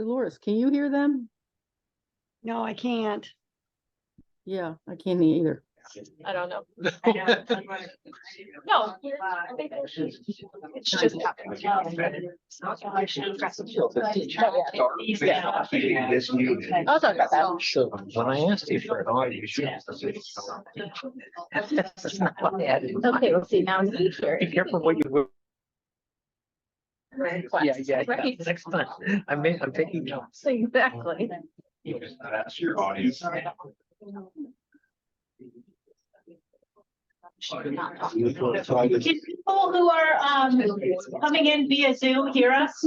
Dolores, can you hear them? No, I can't. Yeah, I can't either. I don't know. No, I think it's just happening. I'll talk about that. So when I asked you for an audio, that's not what I added. Okay, we'll see now. Be careful what you were. Yeah. Right. Next time, I'm taking notes. Exactly. That's your audience. Can people who are coming in via Zoom hear us?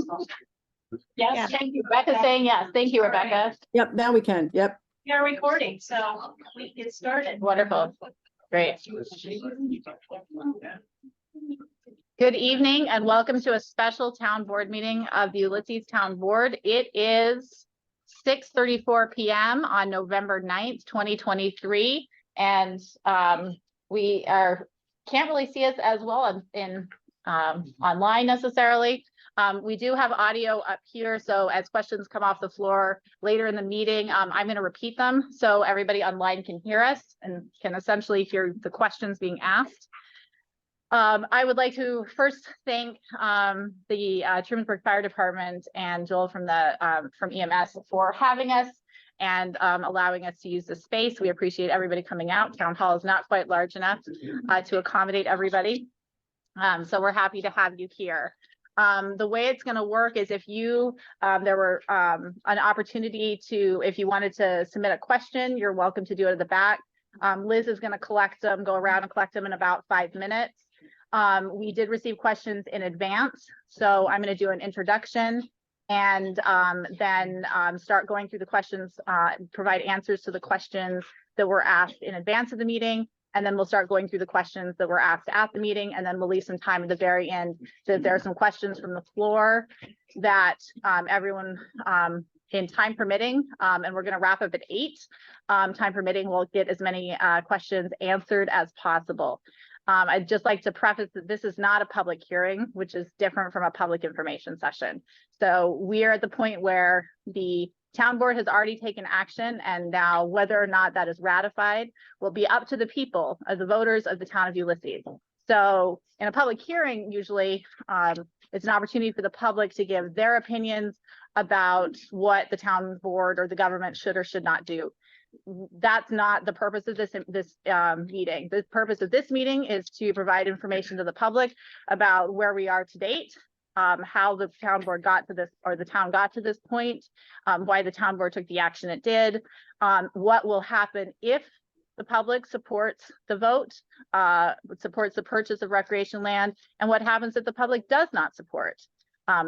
Yes, thank you. Rebecca's saying yes. Thank you, Rebecca. Yep, now we can. Yep. We are recording, so we can get started. Wonderful. Great. Good evening and welcome to a special town board meeting of the Ulysses Town Board. It is 6:34 p.m. on November 9th, 2023. And we can't really see us as well in online necessarily. We do have audio up here, so as questions come off the floor later in the meeting, I'm going to repeat them so everybody online can hear us and can essentially hear the questions being asked. I would like to first thank the Trumansburg Fire Department and Joel from EMS for having us and allowing us to use the space. We appreciate everybody coming out. Town Hall is not quite large enough to accommodate everybody. So we're happy to have you here. The way it's going to work is if you, there were an opportunity to, if you wanted to submit a question, you're welcome to do it at the back. Liz is going to collect them, go around and collect them in about 5 minutes. We did receive questions in advance, so I'm going to do an introduction and then start going through the questions, provide answers to the questions that were asked in advance of the meeting. And then we'll start going through the questions that were asked at the meeting, and then we'll leave some time at the very end. So if there are some questions from the floor that everyone in time permitting, and we're going to wrap up at 8, time permitting, we'll get as many questions answered as possible. I'd just like to preface that this is not a public hearing, which is different from a public information session. So we are at the point where the town board has already taken action, and now whether or not that is ratified will be up to the people, the voters of the town of Ulysses. So in a public hearing, usually it's an opportunity for the public to give their opinions about what the town board or the government should or should not do. That's not the purpose of this meeting. The purpose of this meeting is to provide information to the public about where we are to date, how the town board got to this, or the town got to this point, why the town board took the action it did, what will happen if the public supports the vote, supports the purchase of recreation land, and what happens if the public does not support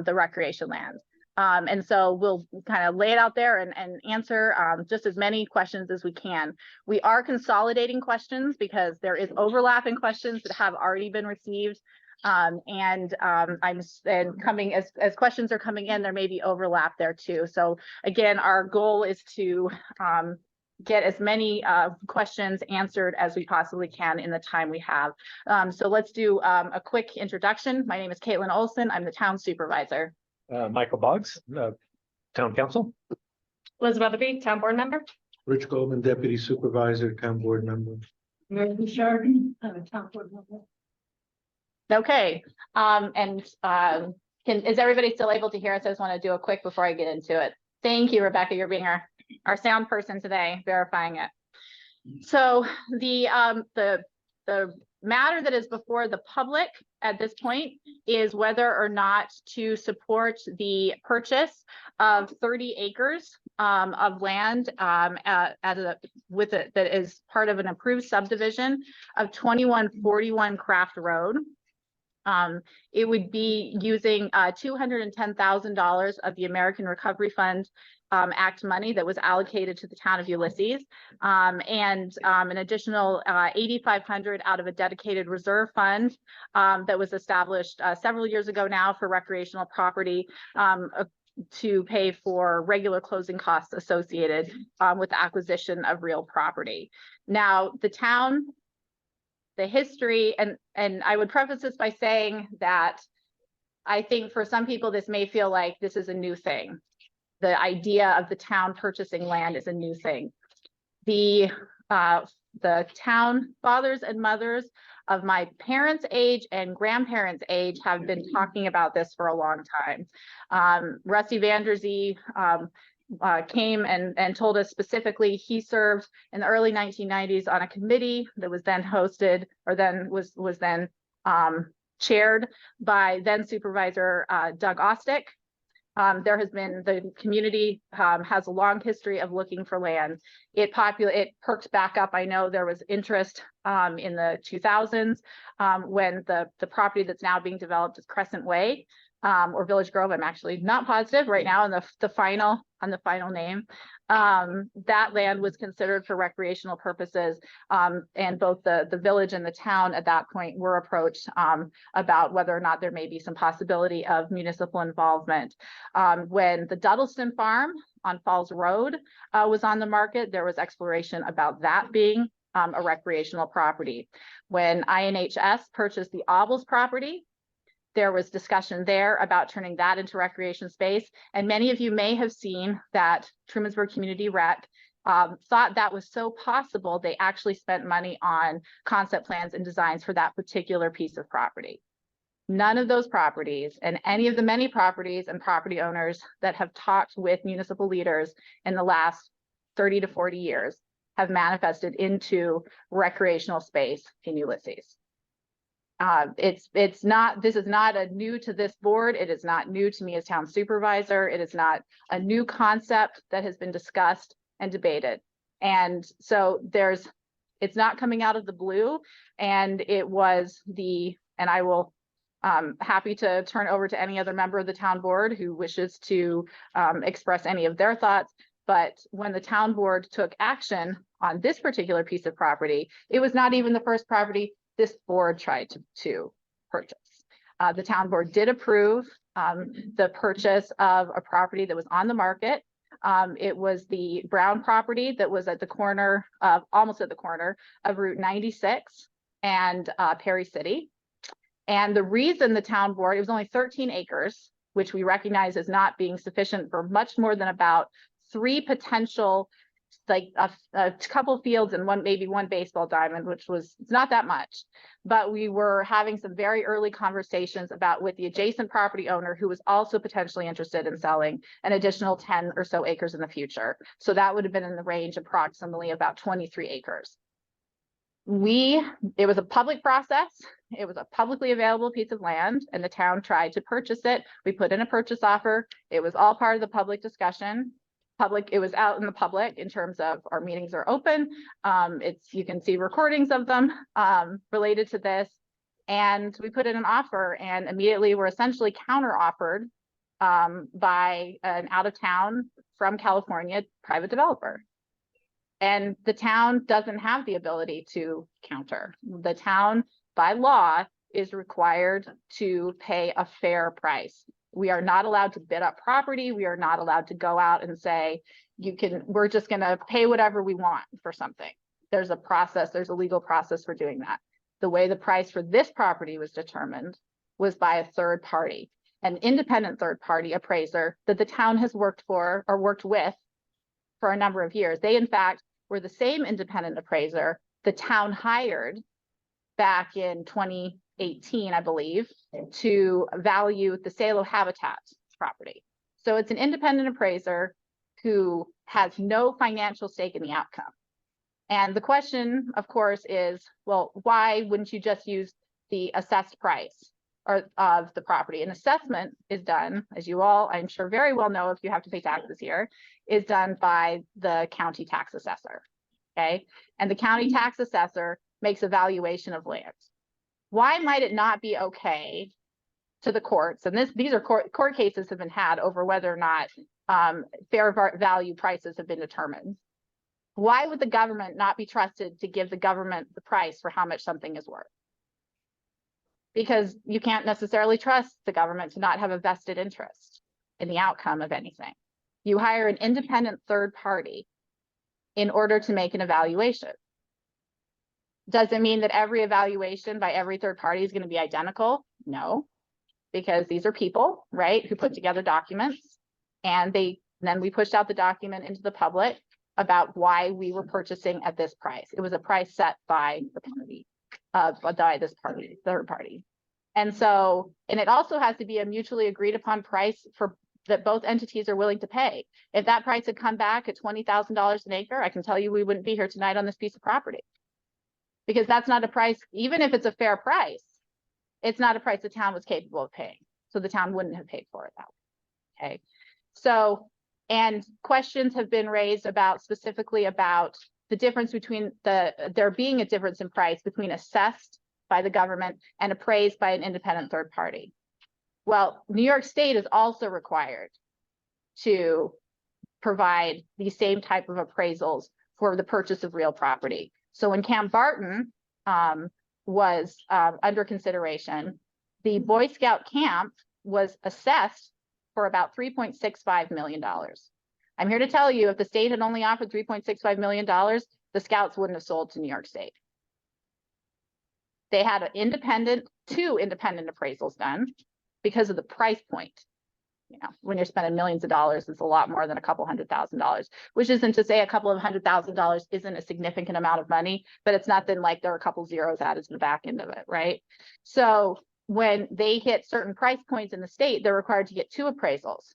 the recreation land. And so we'll kind of lay it out there and answer just as many questions as we can. We are consolidating questions because there is overlap in questions that have already been received. I'm coming as questions are coming in, there may be overlap there too. So again, our goal is to get as many questions answered as we possibly can in the time we have. So let's do a quick introduction. My name is Caitlin Olson. I'm the town supervisor. Michael Boggs, Town Council. Liz Weatherby, town board member. Rich Goldman, Deputy Supervisor, Town Board Member. Mary Chardon, I'm a town board member. Okay, is everybody still able to hear us? I just want to do a quick before I get into it. Thank you, Rebecca. You're being our sound person today, verifying it. So the matter that is before the public at this point is whether or not to support the purchase of 30 acres of land that is part of an approved subdivision of 2141 Craft Road. It would be using $210,000 of the American Recovery Fund Act money that was allocated to the town of Ulysses, and an additional $8,500 out of a dedicated reserve fund that was established several years ago now for recreational property to pay for regular closing costs associated with the acquisition of real property. Now, the town, the history, and I would preface this by saying that I think for some people this may feel like this is a new thing. idea of the town purchasing land is a new thing. The town fathers and mothers of my parents' age and grandparents' age have been talking about this for a long time. Rusty Vanderzee came and told us specifically he served in the early 1990s on a committee that was then hosted or then was then chaired by then Supervisor Doug Ostick. There has been, the community has a long history of looking for land. It perked back up. I know there was interest in the 2000s when the property that's now being developed is Crescent Way or Village Grove. I'm actually not positive right now on the final name. That land was considered for recreational purposes, and both the village and the town at that point were approached about whether or not there may be some possibility of municipal involvement. When the Duddleston Farm on Falls Road was on the market, there was exploration about that being a recreational property. When INHS purchased the Obels property, there was discussion there about turning that into recreation space. And many of you may have seen that Trumansburg Community Rec thought that was so possible, they actually spent money on concept plans and designs for that particular piece of property. None of those properties and any of the many properties and property owners that have talked with municipal leaders in the last 30 to 40 years have manifested into recreational space in Ulysses. This is not a new to this board. It is not new to me as town supervisor. It is not a new concept that has been discussed and debated. And so it's not coming out of the blue. And it was and I will, happy to turn over to any other member of the town board who wishes to express any of their thoughts. But when the town board took action on this particular piece of property, it was not even the first property this board tried to purchase. The town board did approve the purchase of a property that was on the market. It was the Brown property that was at the corner of, almost at the corner of Route 96 and Perry City. And the reason the town board, it was only 13 acres, which we recognize as not being sufficient for much more than about 3 potential, like a couple fields and maybe one baseball diamond, which was not that much. But we were having some very early conversations with the adjacent property owner who was also potentially interested in selling an additional 10 or so acres in the future. So that would have been in the range approximately about 23 acres. It was a public process. It was a publicly available piece of land and the town tried to purchase it. We put in a purchase offer. It was all part of the public discussion. It was out in the public in terms of our meetings are open. You can see recordings of them related to this. And we put in an offer and immediately were essentially counter offered by an out of town from California private developer. And the town doesn't have the ability to counter. The town by law is required to pay a fair price. We are not allowed to bid up property. We are not allowed to go out and say, we're just going to pay whatever we want for something. There's a process, there's a legal process for doing that. The way the price for this property was determined was by a third party, an independent third party appraiser that the town has worked for or worked with for a number of years. They, in fact, were the same independent appraiser the town hired back in 2018, I believe, to value the Salo Habitat property. So it's an independent appraiser who has no financial stake in the outcome. And the question, of course, is, well, why wouldn't you just use the assessed price of the property? An assessment is done, as you all, I'm sure, very well know if you have to pay taxes here, is done by the county tax assessor, okay? And the county tax assessor makes a valuation of land. Why might it not be okay to the courts? And these are court cases have been had over whether or not fair value prices have been determined. Why would the government not be trusted to give the government the price for how much something is worth? Because you can't necessarily trust the government to not have a vested interest in the outcome of anything. You hire an independent third party in order to make an evaluation. Does it mean that every evaluation by every third party is going to be identical? No, because these are people, right, who put together documents and they And then we pushed out the document into the public about why we were purchasing at this price. It was a price set by the party, by this party, third party. And so, and it also has to be a mutually agreed upon price for that both entities are willing to pay. If that price had come back at $20,000 an acre, I can tell you we wouldn't be here tonight on this piece of property. Because that's not a price, even if it's a fair price, it's not a price the town was capable of paying. So the town wouldn't have paid for it that way. Okay. So, and questions have been raised about specifically about the difference between there being a difference in price between assessed by the government and appraised by an independent third party. Well, New York State is also required to provide the same type of appraisals for the purchase of real property. So when Camp Barton was under consideration, the Boy Scout camp was assessed for about $3.65 million. I'm here to tell you, if the state had only offered $3.65 million, the Scouts wouldn't have sold to New York State. They had two independent appraisals done because of the price point. You know, when you're spending millions of dollars, it's a lot more than a couple $100,000, which isn't to say a couple of $100,000 isn't a significant amount of money, but it's not then like there are a couple zeros added to the back end of it, right? So when they hit certain price points in the state, they're required to get two appraisals.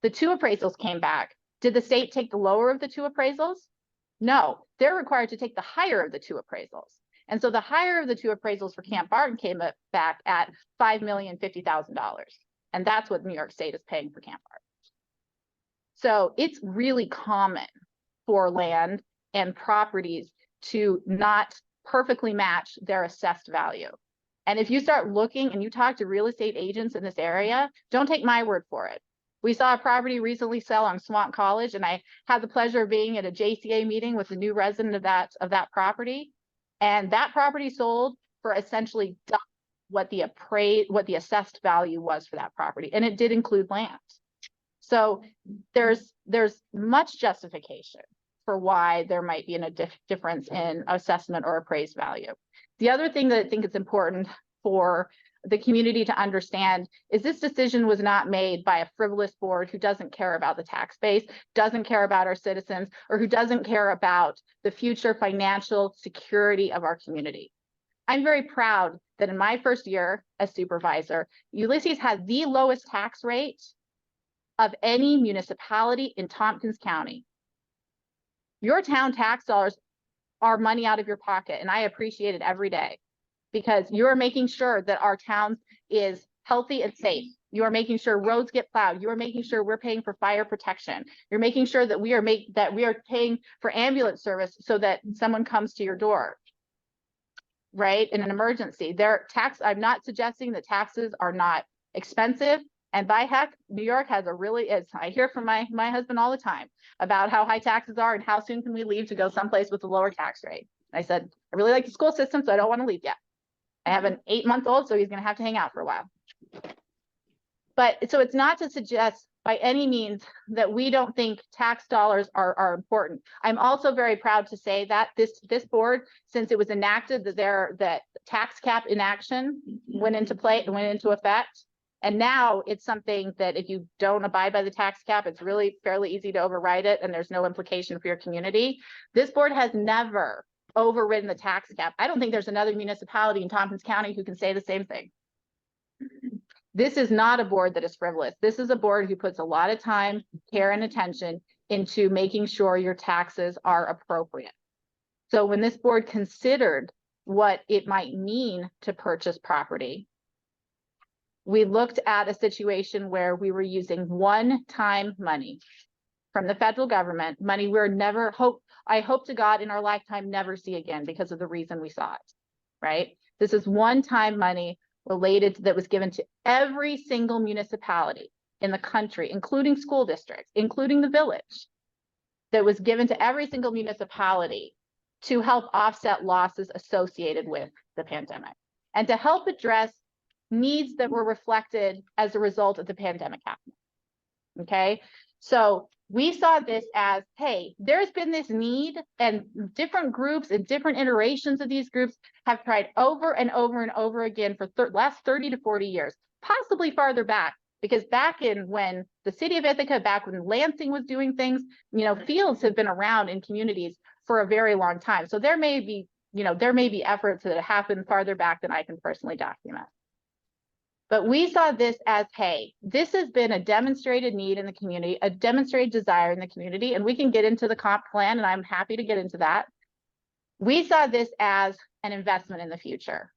The two appraisals came back. Did the state take the lower of the two appraisals? No, they're required to take the higher of the two appraisals. And so the higher of the two appraisals for Camp Barton came back at $5,050,000. And that's what New York State is paying for Camp Barton. So it's really common for land and properties to not perfectly match their assessed value. And if you start looking and you talk to real estate agents in this area, don't take my word for it. We saw a property recently sell on Swank College, and I had the pleasure of being at a JCA meeting with the new resident of that property. And that property sold for essentially double what the assessed value was for that property. And it did include land. So there's much justification for why there might be a difference in assessment or appraised value. The other thing that I think is important for the community to understand is this decision was not made by a frivolous board who doesn't care about the tax base, doesn't care about our citizens, or who doesn't care about the future financial security of our community. I'm very proud that in my first year as supervisor, Ulysses has the lowest tax rate of any municipality in Tompkins County. Your town tax dollars are money out of your pocket, and I appreciate it every day because you're making sure that our town is healthy and safe. You are making sure roads get plowed. You are making sure we're paying for fire protection. You're making sure that we are paying for ambulance service so that someone comes to your door, right? In an emergency. I'm not suggesting that taxes are not expensive. And by heck, New York has I hear from my husband all the time about how high taxes are and how soon can we leave to go someplace with a lower tax rate. I said, I really like the school system, so I don't want to leave yet. I have an 8-month-old, so he's going to have to hang out for a while. But so it's not to suggest by any means that we don't think tax dollars are important. I'm also very proud to say that this board, since it was enacted, that tax cap inaction went into effect. And now it's something that if you don't abide by the tax cap, it's really fairly easy to override it and there's no implication for your community. This board has never overridden the tax cap. I don't think there's another municipality in Tompkins County who can say the same thing. This is not a board that is frivolous. This is a board who puts a lot of time, care, and attention into making sure your taxes are appropriate. So when this board considered what it might mean to purchase property, we looked at a situation where we were using one-time money from the federal government, money I hope to God in our lifetime never see again because of the reason we saw it, right? This is one-time money that was given to every single municipality in the country, including school districts, including the village, that was given to every single municipality to help offset losses associated with the pandemic and to help address needs that were reflected as a result of the pandemic happening. Okay, so we saw this as, hey, there's been this need and different groups and different iterations of these groups have tried over and over and over again for last 30 to 40 years, possibly farther back, Because back in when the city of Ithaca, back when Lansing was doing things, fields have been around in communities for a very long time. So there may be, there may be efforts that happen farther back than I can personally document. But we saw this as, hey, this has been a demonstrated need in the community, a demonstrated desire in the community, and we can get into the comp plan, and I'm happy to get into that. We saw this as an investment in the future,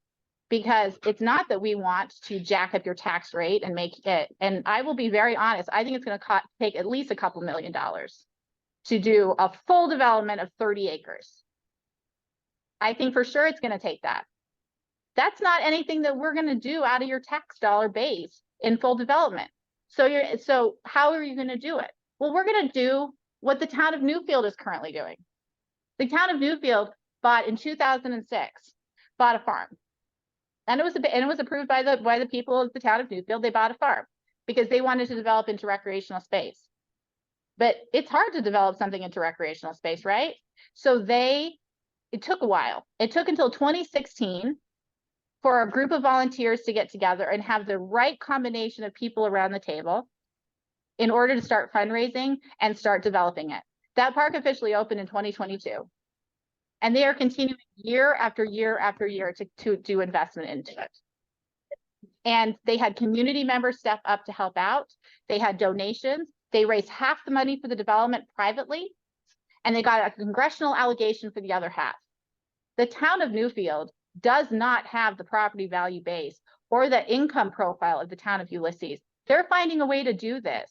because it's not that we want to jack up your tax rate and make it, and I will be very honest, I think it's going to take at least a couple $1 million to do a full development of 30 acres. I think for sure it's going to take that. That's not anything that we're going to do out of your tax dollar base in full development. So how are you going to do it? Well, we're going to do what the town of Newfield is currently doing. The town of Newfield bought in 2006, bought a farm. And it was approved by the people of the town of Newfield. They bought a farm because they wanted to develop into recreational space. But it's hard to develop something into recreational space, right? So it took a while. It took until 2016 for a group of volunteers to get together and have the right combination of people around the table in order to start fundraising and start developing it. That park officially opened in 2022. And they are continuing year after year after year to do investment into it. And they had community members step up to help out. They had donations. They raised half the money for the development privately, and they got a congressional allocation for the other half. The town of Newfield does not have the property value base or the income profile of the town of Ulysses. They're finding a way to do this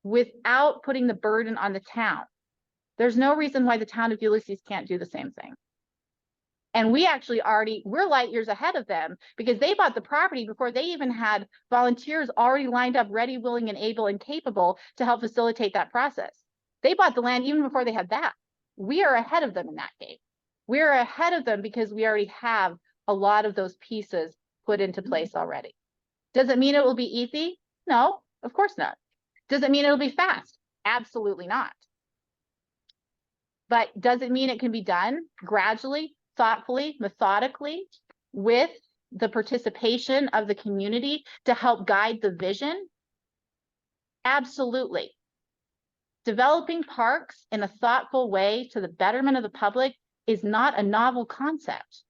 without putting the burden on the town. There's no reason why the town of Ulysses can't do the same thing. And we actually we're light years ahead of them because they bought the property before they even had volunteers already lined up, ready, willing, and able and capable to help facilitate that process. They bought the land even before they had that. We are ahead of them in that game. We're ahead of them because we already have a lot of those pieces put into place already. Does it mean it will be easy? No, of course not. Does it mean it'll be fast? Absolutely not. But does it mean it can be done gradually, thoughtfully, methodically, with the participation of the community to help guide the vision? Absolutely. Developing parks in a thoughtful way to the betterment of the public is not a novel concept.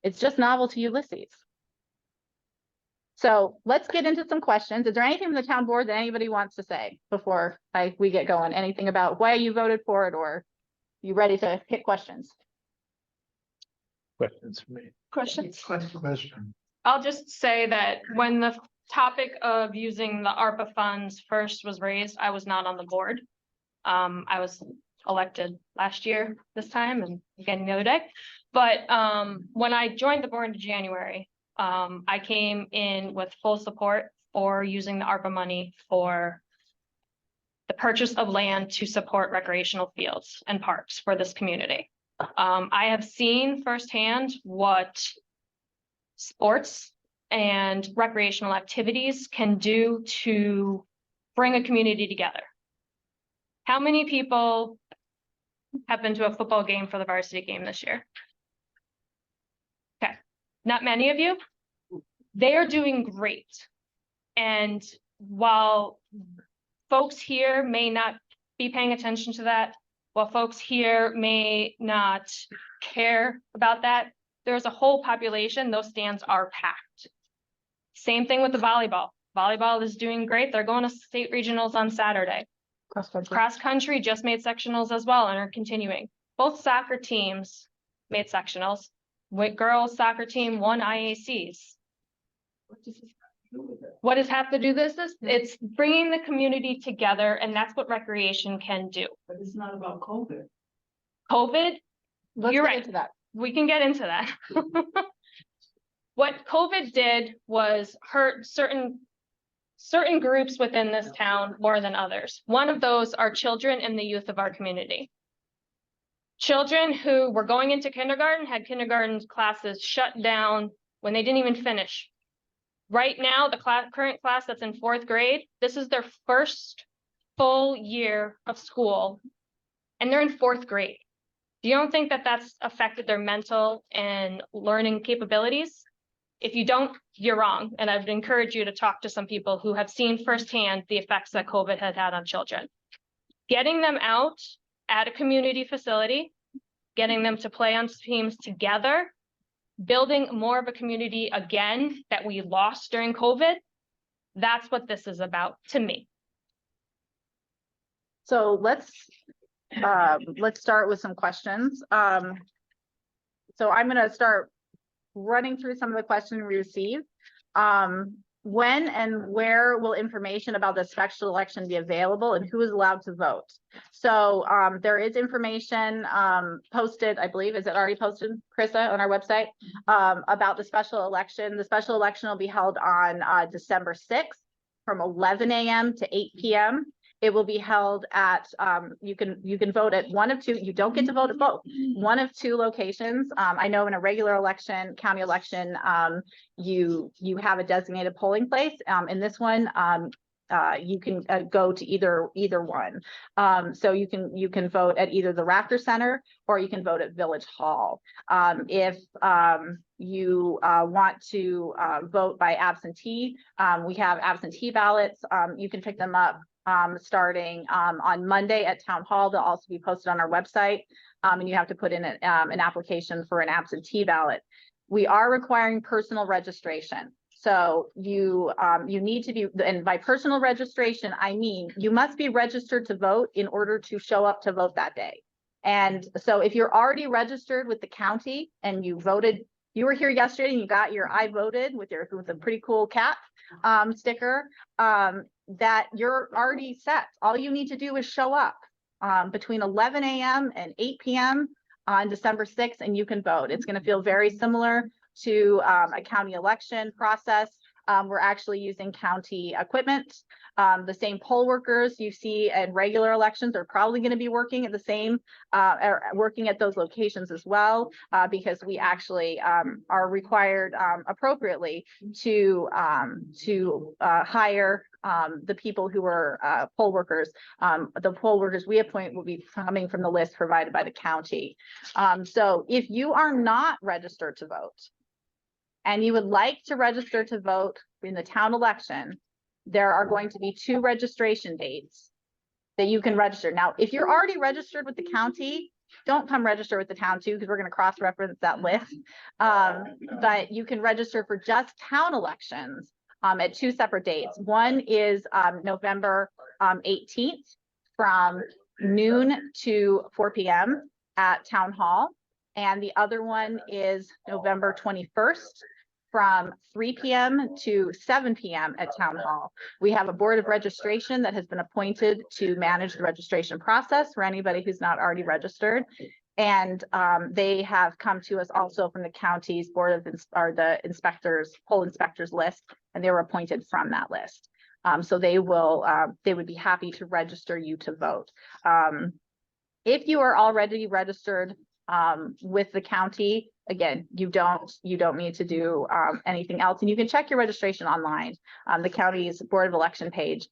It's just novel to Ulysses. So let's get into some questions. Is there anything from the town board that anybody wants to say before we get going? Anything about why you voted for it, or you ready to hit questions? Questions for me? Questions? Question. I'll just say that when the topic of using the ARPA funds first was raised, I was not on the board. I was elected last year this time and again the other day. But when I joined the board in January, I came in with full support for using the ARPA money for the purchase of land to support recreational fields and parks for this community. I have seen firsthand what sports and recreational activities can do to bring a community together. How many people have been to a football game for the varsity game this year? Okay, not many of you. They are doing great. And while folks here may not be paying attention to that, while folks here may not care about that, there's a whole population, those stands are packed. Same thing with the volleyball. Volleyball is doing great. They're going to state regionals on Saturday. Cross country just made sectionals as well and are continuing. Both soccer teams made sectionals. Girls soccer team won IACs. What does have to do this? It's bringing the community together, and that's what recreation can do. But it's not about COVID. COVID, Let's You're get right. into that. we can get into that. What COVID did was hurt certain groups within this town more than others. One of those are children and the youth of our community. Children who were going into kindergarten had kindergarten classes shut down when they didn't even finish. Right now, the current class that's in 4th grade, this is their first full year of school, and they're in 4th grade. Do you don't think that that's affected their mental and learning capabilities? If you don't, you're wrong. And I would encourage you to talk to some people who have seen firsthand the effects that COVID had had on children. Getting them out at a community facility, getting them to play on teams together, building more of a community again that we lost during COVID. That's what this is about to me. So let's start with some questions. So I'm gonna start running through some of the questions we received. When and where will information about the special election be available and who is allowed to vote? So there is information posted, I believe, is it already posted, Krista, on our website, about the special election. The special election will be held on December 6th from 11 a.m. to 8 p.m. It will be held at, you can vote at one of two, you don't get to vote at both, one of two locations. I know in a regular election, county election, you have a designated polling place. In this one, you can go to either one. So you can vote at either the Raptor Center or you can vote at Village Hall. If you want to vote by absentee, we have absentee ballots. You can pick them up starting on Monday at Town Hall. They'll also be posted on our website, and you have to put in an application for an absentee ballot. We are requiring personal registration. So you need to be, and by personal registration, I mean, you must be registered to vote in order to show up to vote that day. And so if you're already registered with the county and you voted, you were here yesterday and you got your I voted with a pretty cool cat sticker, that you're already set. All you need to do is show up between 11 a.m. and 8 p.m. on December 6th, and you can vote. It's going to feel very similar to a county election process. We're actually using county equipment. The same poll workers you see in regular elections are probably going to be working at the same, working at those locations as well, because we actually are required appropriately to hire the people who are poll workers. The poll workers we appoint will be coming from the list provided by the county. So if you are not registered to vote, and you would like to register to vote in the town election, there are going to be 2 registration dates that you can register. Now, if you're already registered with the county, don't come register with the town too, because we're going to cross-reference that list. But you can register for just town elections at 2 separate dates. One is November 18th from noon to 4 p.m. at Town Hall. And the other one is November 21st from 3 p.m. to 7 p.m. at Town Hall. We have a board of registration that has been appointed to manage the registration process for anybody who's not already registered. And they have come to us also from the county's board of the inspectors, poll inspectors list, and they were appointed from that list. So they would be happy to register you to vote. If you are already registered with the county, again, you don't need to do anything else, and you can check your registration online. The county's Board of Election page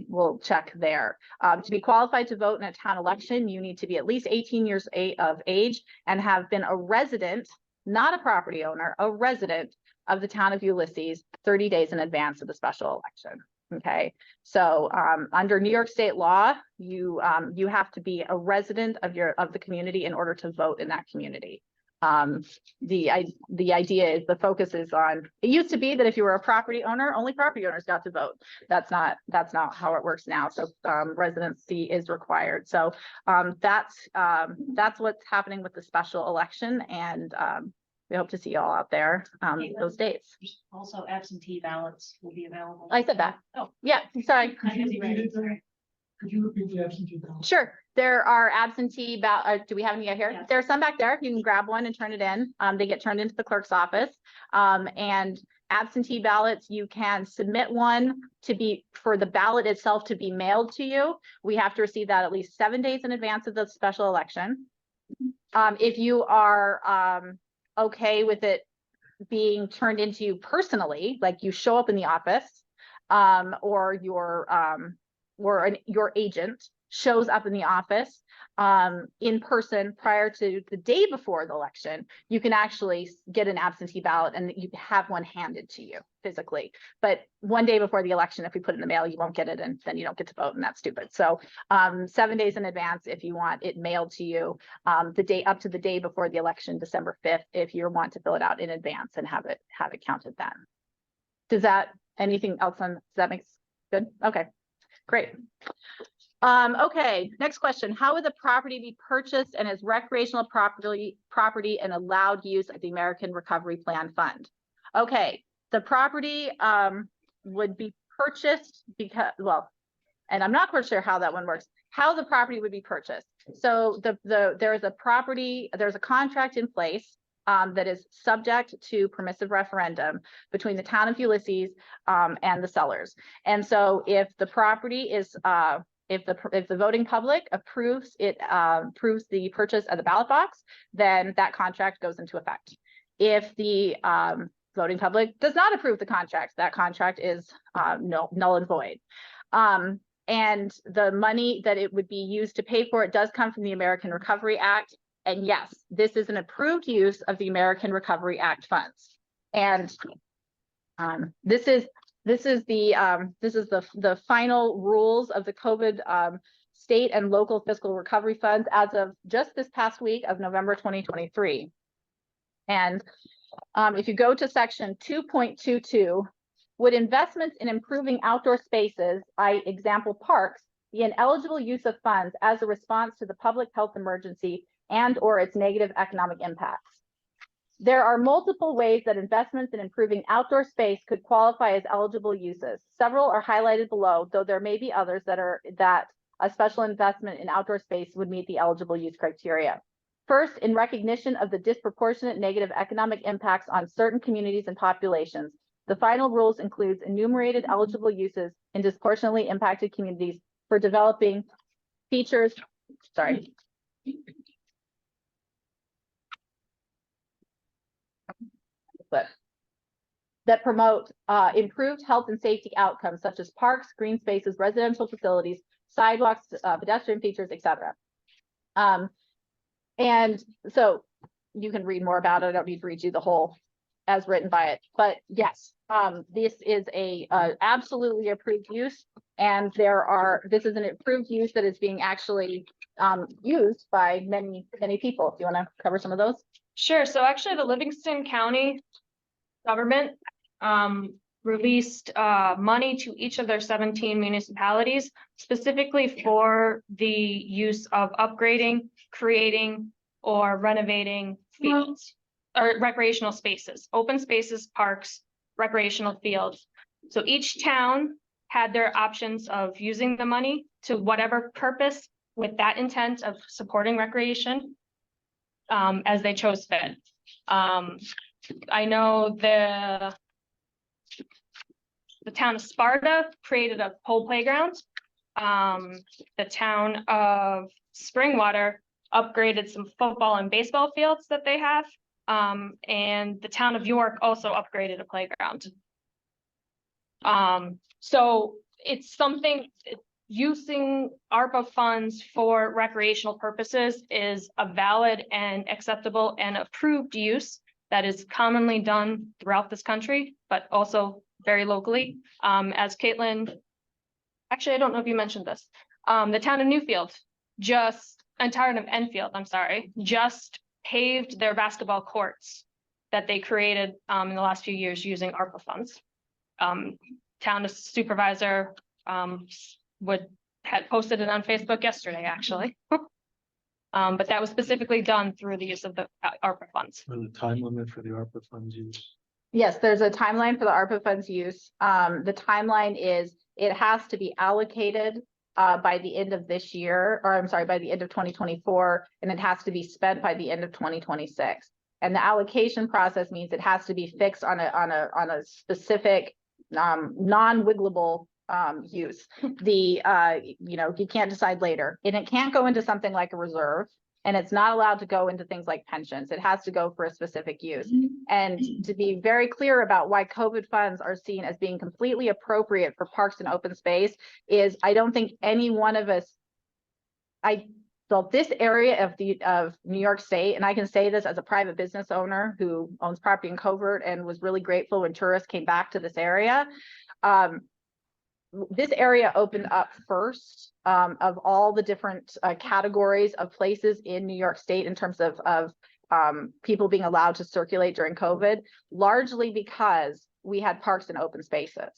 will check there. To be qualified to vote in a town election, you need to be at least 18 years of age and have been a resident, not a property owner, a resident of the town of Ulysses 30 days in advance of the special election. Okay, so under New York state law, you have to be a resident of the community in order to vote in that community. The idea is, the focus is on, it used to be that if you were a property owner, only property owners got to vote. That's not how it works now. So residency is required. So that's what's happening with the special election, and we hope to see you all out there those dates. Also, absentee ballots will be available. I said that. Oh. Yeah, sorry. I didn't read it. Could you repeat the absentee ballot? Sure. There are absentee ballot. Do we have any here? Yeah. There are some back there. You can grab one and turn it in. They get turned into the clerk's office. And absentee ballots, you can submit one for the ballot itself to be mailed to you. We have to receive that at least 7 days in advance of the special election. If you are okay with it being turned into you personally, like you show up in the office, or your agent shows up in the office, in person prior to the day before the election, you can actually get an absentee ballot and you have one handed to you physically. But one day before the election, if we put it in the mail, you won't get it and then you don't get to vote, and that's stupid. So 7 days in advance if you want it mailed to you, the day up to the day before the election, December 5th, if you want to fill it out in advance and have it counted then. Does that, anything else on, does that make good? Okay, great. Okay, next question. How would the property be purchased and is recreational property and allowed use of the American Recovery Plan Fund? Okay, the property would be purchased because, well, and I'm not quite sure how that one works, how the property would be purchased. So there's a contract in place that is subject to permissive referendum between the town of Ulysses and the sellers. And so if the property is if the voting public approves the purchase of the ballot box, then that contract goes into effect. If the voting public does not approve the contract, that contract is null and void. And the money that it would be used to pay for it does come from the American Recovery Act. And yes, this is an approved use of the American Recovery Act funds. And this is the final rules of the COVID state and local fiscal recovery funds as of just this past week of November 2023. And if you go to section 2.22, would investments in improving outdoor spaces, example parks, be an eligible use of funds as a response to the public health emergency and or its negative economic impacts? There are multiple ways that investments in improving outdoor space could qualify as eligible uses. Several are highlighted below, though there may be others that a special investment in outdoor space would meet the eligible use criteria. First, in recognition of the disproportionate negative economic impacts on certain communities and populations, the final rules includes enumerated eligible uses in disproportionately impacted communities for developing features, that promote improved health and safety outcomes such as parks, green spaces, residential facilities, sidewalks, pedestrian features, etc. And so you can read more about it. I don't need to read you the whole as written by it, but yes, this is a absolutely approved use, and this is an approved use that is being actually used by many people. If you want to cover some of those. Sure. So actually the Livingston County government released money to each of their 17 municipalities specifically for the use of upgrading, creating, or renovating fields or recreational spaces, open spaces, parks, recreational fields. So each town had their options of using the money to whatever purpose with that intent of supporting recreation as they chose fit. I know the town of Sparta created a pole playground. The town of Springwater upgraded some football and baseball fields that they have. And the town of York also upgraded a playground. So it's something, using ARPA funds for recreational purposes is a valid and acceptable and approved use that is commonly done throughout this country, but also very locally. As Caitlin, actually, I don't know if you mentioned this. The town of Enfield, I'm sorry, just paved their basketball courts that they created in the last few years using ARPA funds. Town supervisor had posted it on Facebook yesterday, actually. But that was specifically done through the use of the ARPA funds. And the time limit for the ARPA funds use. Yes, there's a timeline for the ARPA funds use. The timeline is it has to be allocated by the end of this year, or I'm sorry, by the end of 2024, and it has to be spent by the end of 2026. And the allocation process means it has to be fixed on a specific non-wigglable use. You can't decide later, and it can't go into something like a reserve, and it's not allowed to go into things like pensions. It has to go for a specific use. And to be very clear about why COVID funds are seen as being completely appropriate for parks and open space is I don't think any one of us, So this area of New York State, and I can say this as a private business owner who owns property in Covert and was really grateful when tourists came back to this area. This area opened up first of all the different categories of places in New York State in terms of people being allowed to circulate during COVID, largely because we had parks and open spaces.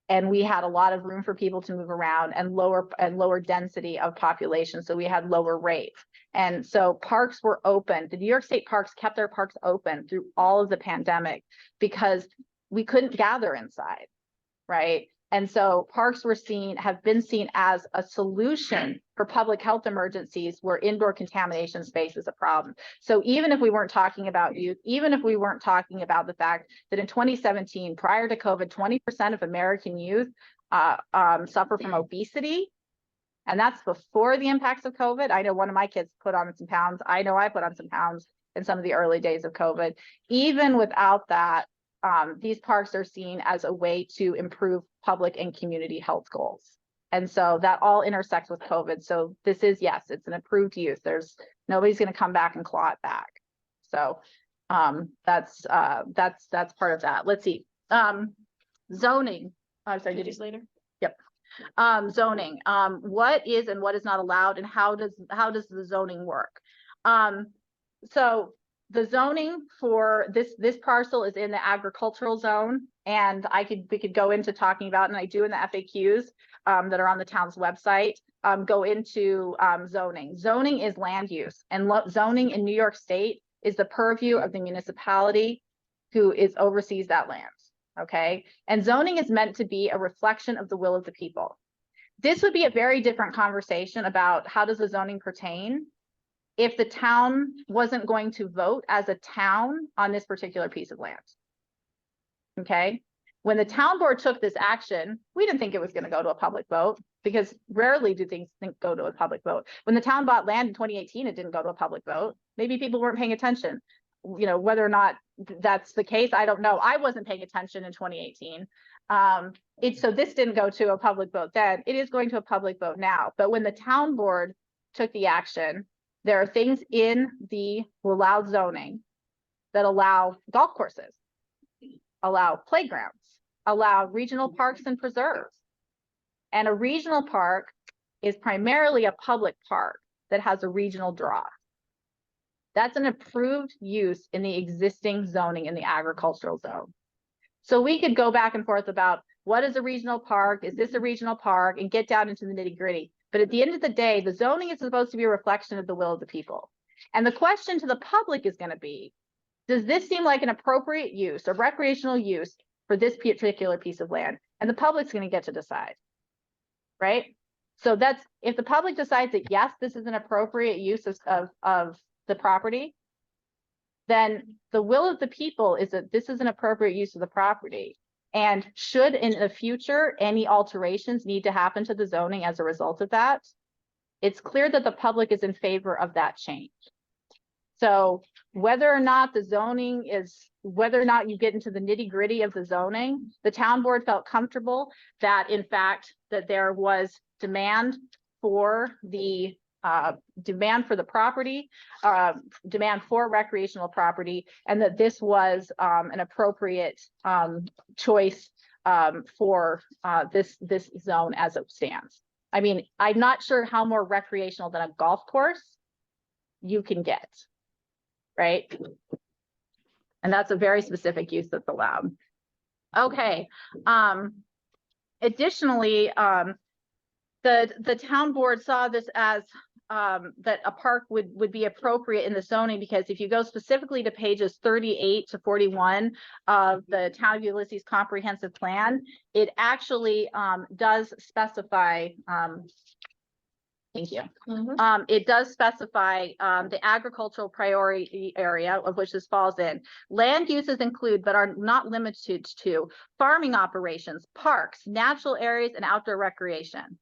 And we had a lot of room for people to move around and lower density of population. So we had lower rates. And so parks were open. The New York State parks kept their parks open through all of the pandemic because we couldn't gather inside, right? And so parks have been seen as a solution for public health emergencies where indoor contamination space is a problem. So even if we weren't talking about youth, even if we weren't talking about the fact that in 2017, prior to COVID, 20% of American youth suffer from obesity. And that's before the impacts of COVID. I know one of my kids put on some pounds. I know I put on some pounds in some of the early days of COVID. Even without that, these parks are seen as a way to improve public and community health goals. And so that all intersects with COVID. So this is, yes, it's an approved use. Nobody's going to come back and claw it back. So that's part of that. Let's see. Zoning. I'm sorry, did you later? Yep. Zoning. What is and what is not allowed, and how does the zoning work? So the zoning for this parcel is in the agricultural zone, and we could go into talking about, and I do in the FAQs that are on the town's website, go into zoning. Zoning is land use, and zoning in New York State is the purview of the municipality who oversees that land. Okay, and zoning is meant to be a reflection of the will of the people. This would be a very different conversation about how does the zoning pertain if the town wasn't going to vote as a town on this particular piece of land. Okay, when the town board took this action, we didn't think it was going to go to a public vote, because rarely do things go to a public vote. When the town bought land in 2018, it didn't go to a public vote. Maybe people weren't paying attention. You know, whether or not that's the case, I don't know. I wasn't paying attention in 2018. So this didn't go to a public vote then. It is going to a public vote now. But when the town board took the action, there are things in the allowed zoning that allow golf courses, allow playgrounds, allow regional parks and preserves. And a regional park is primarily a public park that has a regional draw. That's an approved use in the existing zoning in the agricultural zone. So we could go back and forth about what is a regional park, is this a regional park, and get down into the nitty-gritty. But at the end of the day, the zoning is supposed to be a reflection of the will of the people. And the question to the public is going to be, does this seem like an appropriate use, a recreational use for this particular piece of land? And the public's going to get to decide, right? So that's, if the public decides that, yes, this is an appropriate use of the property, then the will of the people is that this is an appropriate use of the property. And should in the future any alterations need to happen to the zoning as a result of that, it's clear that the public is in favor of that change. So whether or not the zoning is, whether or not you get into the nitty-gritty of the zoning, the town board felt comfortable that in fact that there was demand for the property, demand for recreational property, and that this was an appropriate choice for this zone as it stands. I mean, I'm not sure how more recreational than a golf course you can get, right? And that's a very specific use that's allowed. Okay. Additionally, the town board saw this as that a park would be appropriate in the zoning, because if you go specifically to pages 38 to 41 of the Town of Ulysses Comprehensive Plan, it actually does specify, thank you. It does specify the agricultural priority area of which this falls in. Land uses include, but are not limited to, farming operations, parks, natural areas, and outdoor recreation.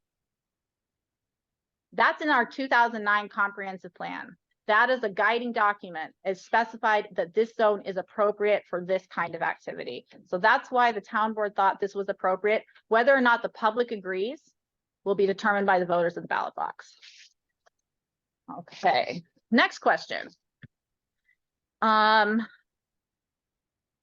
That's in our 2009 comprehensive plan. That is a guiding document. It's specified that this zone is appropriate for this kind of activity. So that's why the town board thought this was appropriate. Whether or not the public agrees will be determined by the voters of the ballot box. Okay, next question.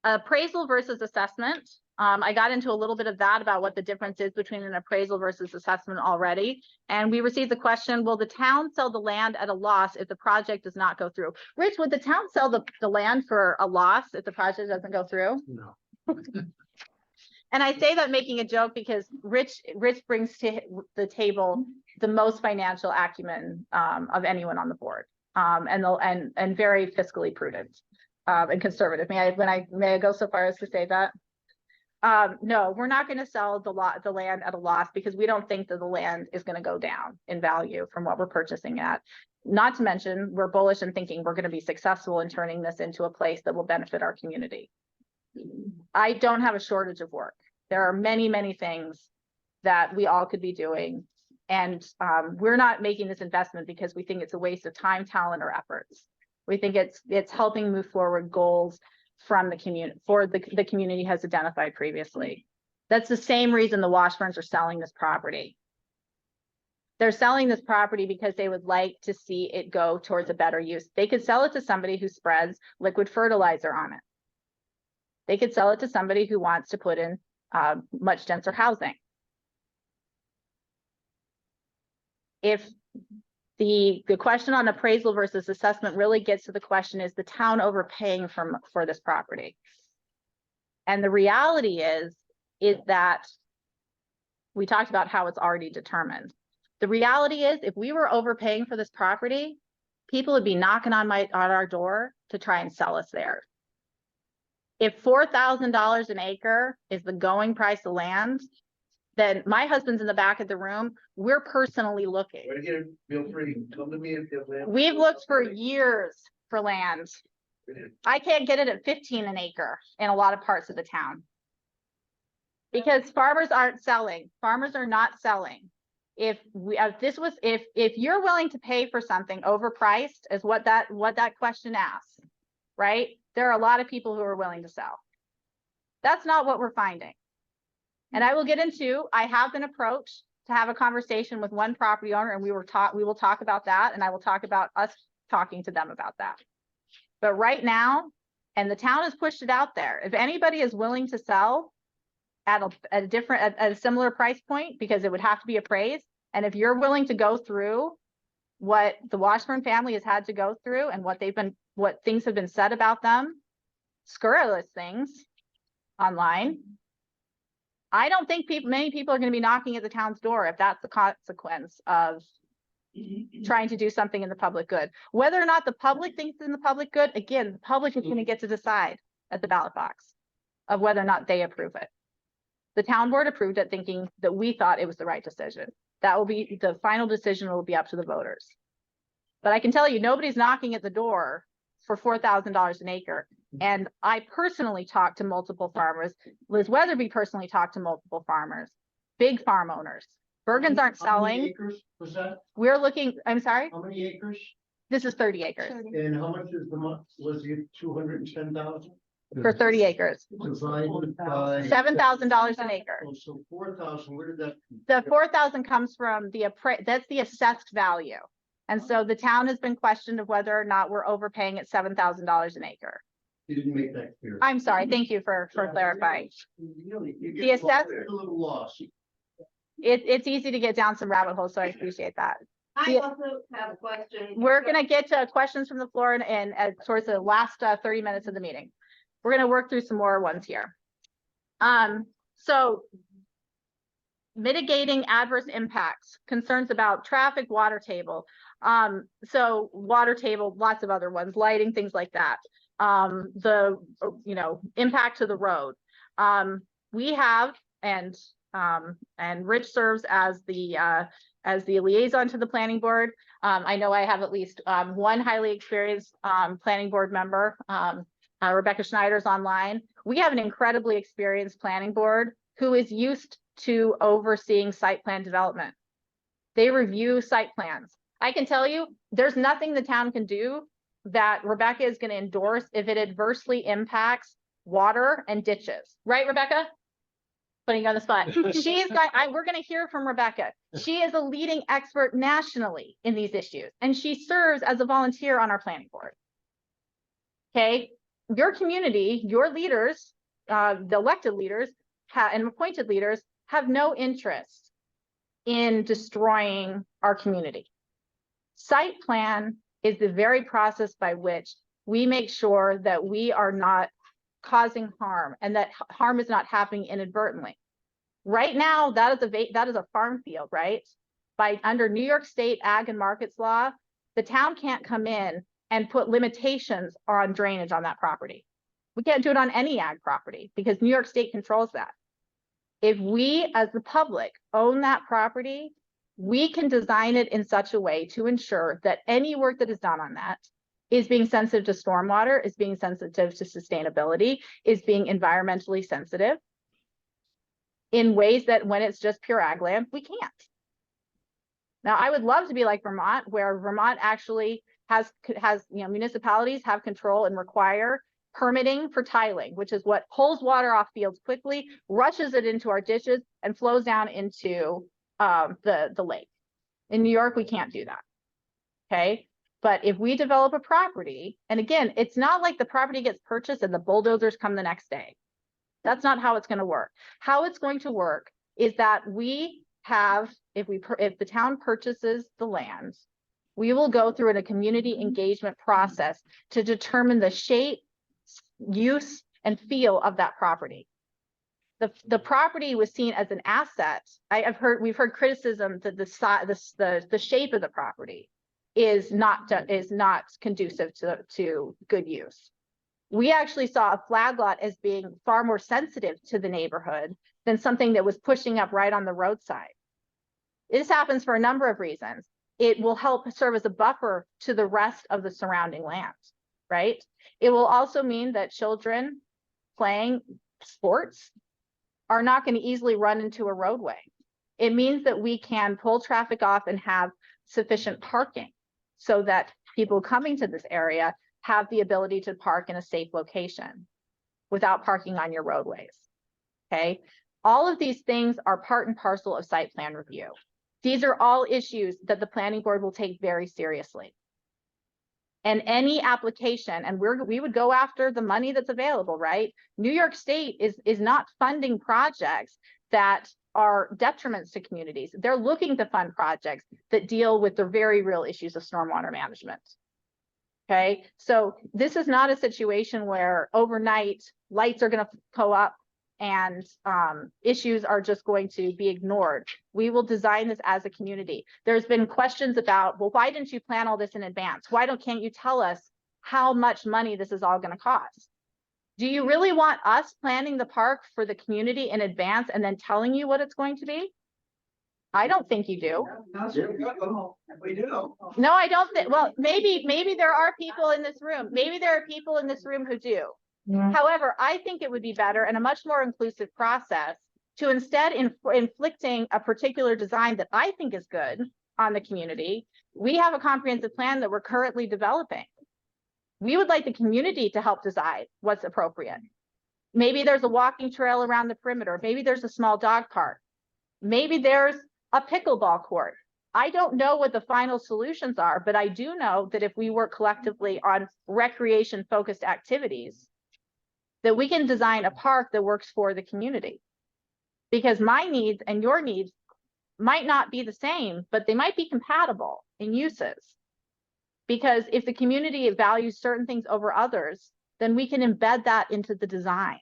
Appraisal versus assessment. I got into a little bit of that about what the difference is between an appraisal versus assessment already. And we received the question, will the town sell the land at a loss if the project does not go through? Rich, would the town sell the land for a loss if the project doesn't go through? No. And I say that making a joke because Rich brings to the table the most financial acumen of anyone on the board, and very fiscally prudent and conservative. May I go so far as to say that? No, we're not going to sell the land at a loss because we don't think that the land is going to go down in value from what we're purchasing at. Not to mention, we're bullish and thinking we're going to be successful in turning this into a place that will benefit our community. I don't have a shortage of work. There are many, many things that we all could be doing. And we're not making this investment because we think it's a waste of time, talent, or efforts. We think it's helping move forward goals from the community the community has identified previously. That's the same reason the Washburns are selling this property. They're selling this property because they would like to see it go towards a better use. They could sell it to somebody who spreads liquid fertilizer on it. They could sell it to somebody who wants to put in much denser housing. If the question on appraisal versus assessment really gets to the question, is the town overpaying for this property? And the reality is that we talked about how it's already determined. The reality is if we were overpaying for this property, people would be knocking on our door to try and sell us there. If $4,000 an acre is the going price of land, then my husband's in the back of the room. We're personally looking. Right here, feel free, come to me if you have land. We've looked for years for land. I can't get it at 15 an acre in a lot of parts of the town. Because farmers aren't selling. Farmers are not selling. If you're willing to pay for something overpriced, is what that question asks, right? There are a lot of people who are willing to sell. That's not what we're finding. And I will get into, I have been approached to have a conversation with one property owner, and we will talk about that, and I will talk about us talking to them about that. But right now, and the town has pushed it out there, if anybody is willing to sell at a similar price point, because it would have to be appraised, and if you're willing to go through what the Washburn family has had to go through and what things have been said about them, scurrilous things online, I don't think many people are going to be knocking at the town's door if that's the consequence of trying to do something in the public good. Whether or not the public thinks it's in the public good, again, the public is going to get to decide at the ballot box of whether or not they approve it. The town board approved it thinking that we thought it was the right decision. That will be the final decision, will be up to the voters. But I can tell you, nobody's knocking at the door for $4,000 an acre. And I personally talked to multiple farmers. Liz Weatherby personally talked to multiple farmers, big farm owners. Bergens aren't How many selling. acres was that? We're looking, I'm sorry, How many acres? this is 30 acres And how much is the month? Was it 210,000? for 30 acres, Divided by. $7,000 an acre. Oh, so 4,000, where did that? The 4,000 comes from that's the assessed value. And so the town has been questioned of whether or not we're overpaying at $7,000 an acre. You didn't make that clear. I'm sorry. Thank you for clarifying. Really, you The get assess- a little lost. It's easy to get down some rabbit holes, so I appreciate that. I Yeah. also have a question. We're gonna get to questions from the floor and towards the last 30 minutes of the meeting. We're gonna work through some more ones here. So mitigating adverse impacts, concerns about traffic, water table. So water table, lots of other ones, lighting, things like that. The impact to the road. We have, and Rich serves as the liaison to the planning board. I know I have at least one highly experienced planning board member, Rebecca Schneider's online. We have an incredibly experienced planning board who is used to overseeing site plan development. They review site plans. I can tell you, there's nothing the town can do that Rebecca is going to endorse if it adversely impacts water and ditches. Right, Rebecca? putting you on the spot. We're gonna hear from Rebecca. She is a leading expert nationally in these issues, and she serves as a volunteer on our planning board. Okay, your community, your leaders, the elected leaders and appointed leaders have no interest in destroying our community. Site plan is the very process by which we make sure that we are not causing harm and that harm is not happening inadvertently. Right now, that is a farm field, right? Under New York State Ag and Markets law, the town can't come in and put limitations on drainage on that property. We can't do it on any ag property because New York State controls that. If we, as the public, own that property, we can design it in such a way to ensure that any work that is done on that is being sensitive to stormwater, is being sensitive to sustainability, is being environmentally sensitive in ways that when it's just pure ag land, we can't. Now, I would love to be like Vermont, where Vermont actually has municipalities have control and require permitting for tiling, which is what pulls water off fields quickly, rushes it into our ditches, and flows down into the lake. In New York, we can't do that. Okay. But if we develop a property, and again, it's not like the property gets purchased and the bulldozers come the next day. That's not how it's going to work. How it's going to work is that we have, if the town purchases the land, we will go through a community engagement process to determine the shape, use, and feel of that property. The property was seen as an asset. We've heard criticism that the shape of the property is not conducive to good use. We actually saw a flag lot as being far more sensitive to the neighborhood than something that was pushing up right on the roadside. This happens for a number of reasons. It will help serve as a buffer to the rest of the surrounding land, right? It will also mean that children playing sports are not going to easily run into a roadway. It means that we can pull traffic off and have sufficient parking so that people coming to this area have the ability to park in a safe location without parking on your roadways, okay? All of these things are part and parcel of site plan review. These are all issues that the planning board will take very seriously. And any application, and we would go after the money that's available, right? New York State is not funding projects that are detriments to communities. They're looking to fund projects that deal with the very real issues of stormwater management. Okay, so this is not a situation where overnight lights are going to go up and issues are just going to be ignored. We will design this as a community. There's been questions about, well, why didn't you plan all this in advance? Can't you tell us how much money this is all going to cost? Do you really want us planning the park for the community in advance and then telling you what it's going to be? I don't think you do. We do. No, I don't think, well, maybe there are people in this room. Maybe there are people in this room who do. However, I think it would be better and a much more inclusive process to instead inflicting a particular design that I think is good on the community. We have a comprehensive plan that we're currently developing. We would like the community to help decide what's appropriate. Maybe there's a walking trail around the perimeter. Maybe there's a small dog park. Maybe there's a pickleball court. I don't know what the final solutions are, but I do know that if we work collectively on recreation-focused activities, that we can design a park that works for the community. Because my needs and your needs might not be the same, but they might be compatible in uses. Because if the community values certain things over others, then we can embed that into the design.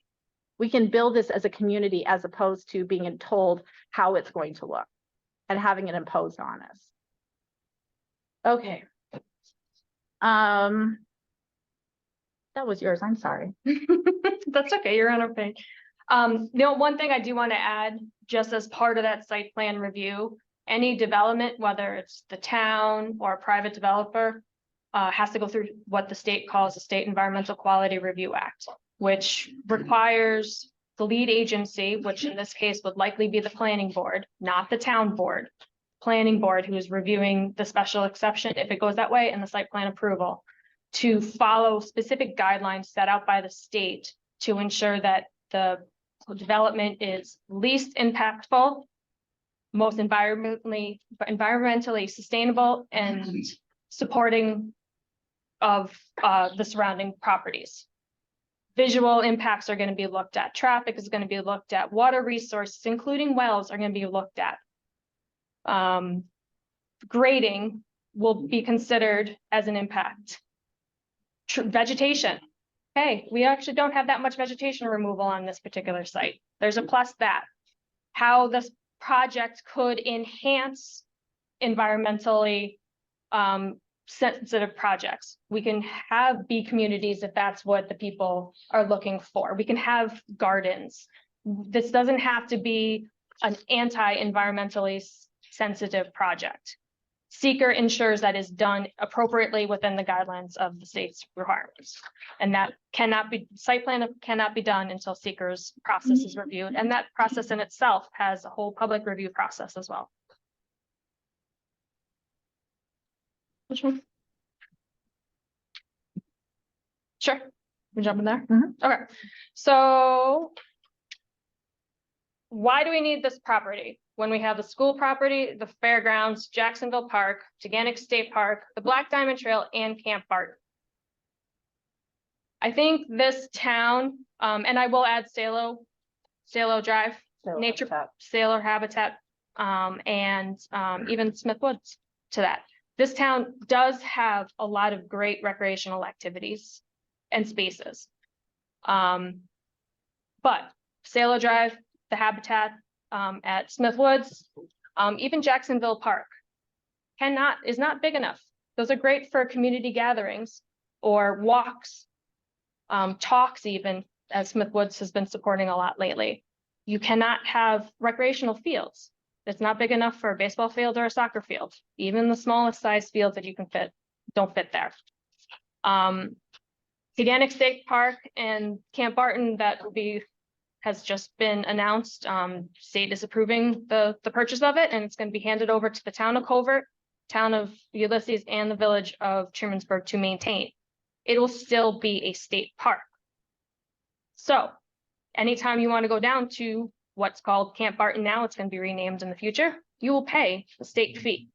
We can build this as a community as opposed to being told how it's going to look and having it imposed on us. Okay. That was yours, I'm sorry. That's okay, you're on our page. One thing I do want to add, just as part of that site plan review, any development, whether it's the town or a private developer, has to go through what the state calls the State Environmental Quality Review Act, which requires the lead agency, which in this case would likely be the planning board, not the town board, planning board who is reviewing the special exception, if it goes that way, and the site plan approval, to follow specific guidelines set out by the state to ensure that the development is least impactful, most environmentally sustainable, and supporting of the surrounding properties. Visual impacts are going to be looked at. Traffic is going to be looked at. Water resources, including wells, are going to be looked at. Grading will be considered as an impact. Vegetation. Hey, we actually don't have that much vegetation removal on this particular site. There's a plus that. How this project could enhance environmentally sensitive projects. We can have bee communities if that's what the people are looking for. We can have gardens. This doesn't have to be an anti-environmentally sensitive project. Seeker ensures that is done appropriately within the guidelines of the state's requirements. And that cannot be, site plan cannot be done until Seeker's process is reviewed. And that process in itself has a whole public review process as well. Which one? Sure, we jump in there. Okay, so why do we need this property when we have the school property, the fairgrounds, Jacksonville Park, Teganic State Park, the Black Diamond Trail, and Camp Barton? I think this town, and I will add Salo Drive, Nature Sailor Habitat, and even Smith Woods to that. This town does have a lot of great recreational activities and spaces. But Sailor Drive, the Habitat at Smith Woods, even Jacksonville Park is not big enough. Those are great for community gatherings or walks, talks even, as Smith Woods has been supporting a lot lately. You cannot have recreational fields. It's not big enough for a baseball field or a soccer field. Even the smallest size fields that you can fit don't fit there. Teganic State Park and Camp Barton has just been announced. State is approving the purchase of it, and it's going to be handed over to the town of Covert, town of Ulysses, and the village of Trumansburg to maintain. It will still be a state park. So anytime you want to go down to what's called Camp Barton now, it's going to be renamed in the future, you will pay the state fee,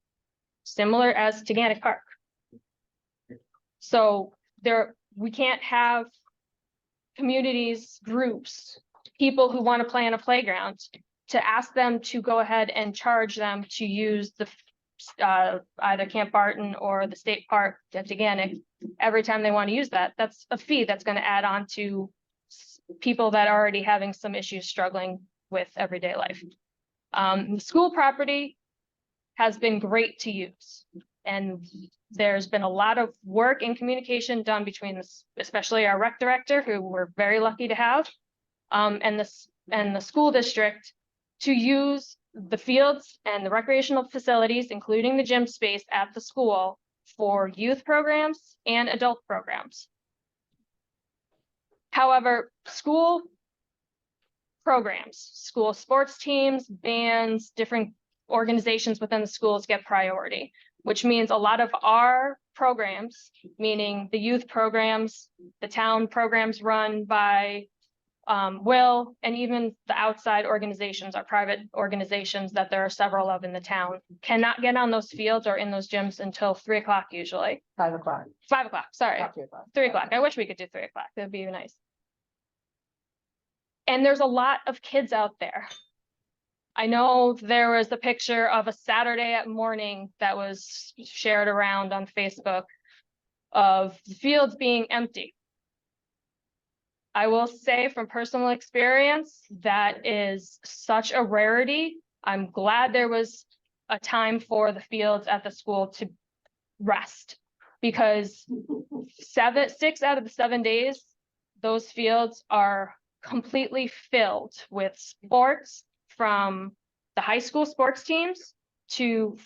similar as Teganic Park. So we can't have communities, groups, people who want to play on a playground to ask them to go ahead and charge them to use the either Camp Barton or the state park at Teganic every time they want to use that. That's a fee that's going to add on to people that are already having some issues struggling with everyday life. The school property has been great to use, and there's been a lot of work and communication done between especially our rec director, who we're very lucky to have, and the school district to use the fields and the recreational facilities, including the gym space at the school, for youth programs and adult programs. However, school programs, school sports teams, bands, different organizations within the schools get priority, which means a lot of our programs, meaning the youth programs, the town programs run by Will, and even the outside organizations, our private organizations that there are several of in the town, cannot get on those fields or in those gyms until 3 o'clock usually. 5 o'clock. 5 o'clock, sorry. Not 2 o'clock. 3 o'clock. I wish we could do 3 o'clock. That'd be nice. And there's a lot of kids out there. I know there was a picture of a Saturday morning that was shared around on Facebook of the fields being empty. I will say from personal experience, that is such a rarity. I'm glad there was a time for the fields at the school to rest, because 6 out of the 7 days, those fields are completely filled with sports, from the high school sports teams to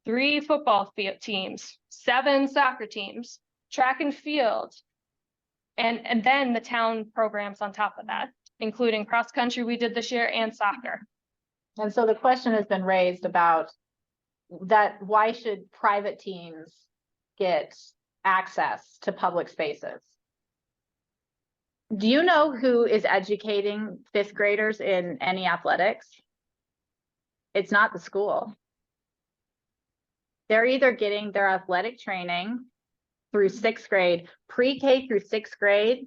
3 football teams, 7 soccer teams, track and field, and then the town programs on top of that, including cross country we did this year and soccer. And so the question has been raised about that, why should private teams get access to public spaces? Do you know who is educating fifth graders in any athletics? It's not the school. They're either getting their athletic training through sixth grade, pre-K through sixth grade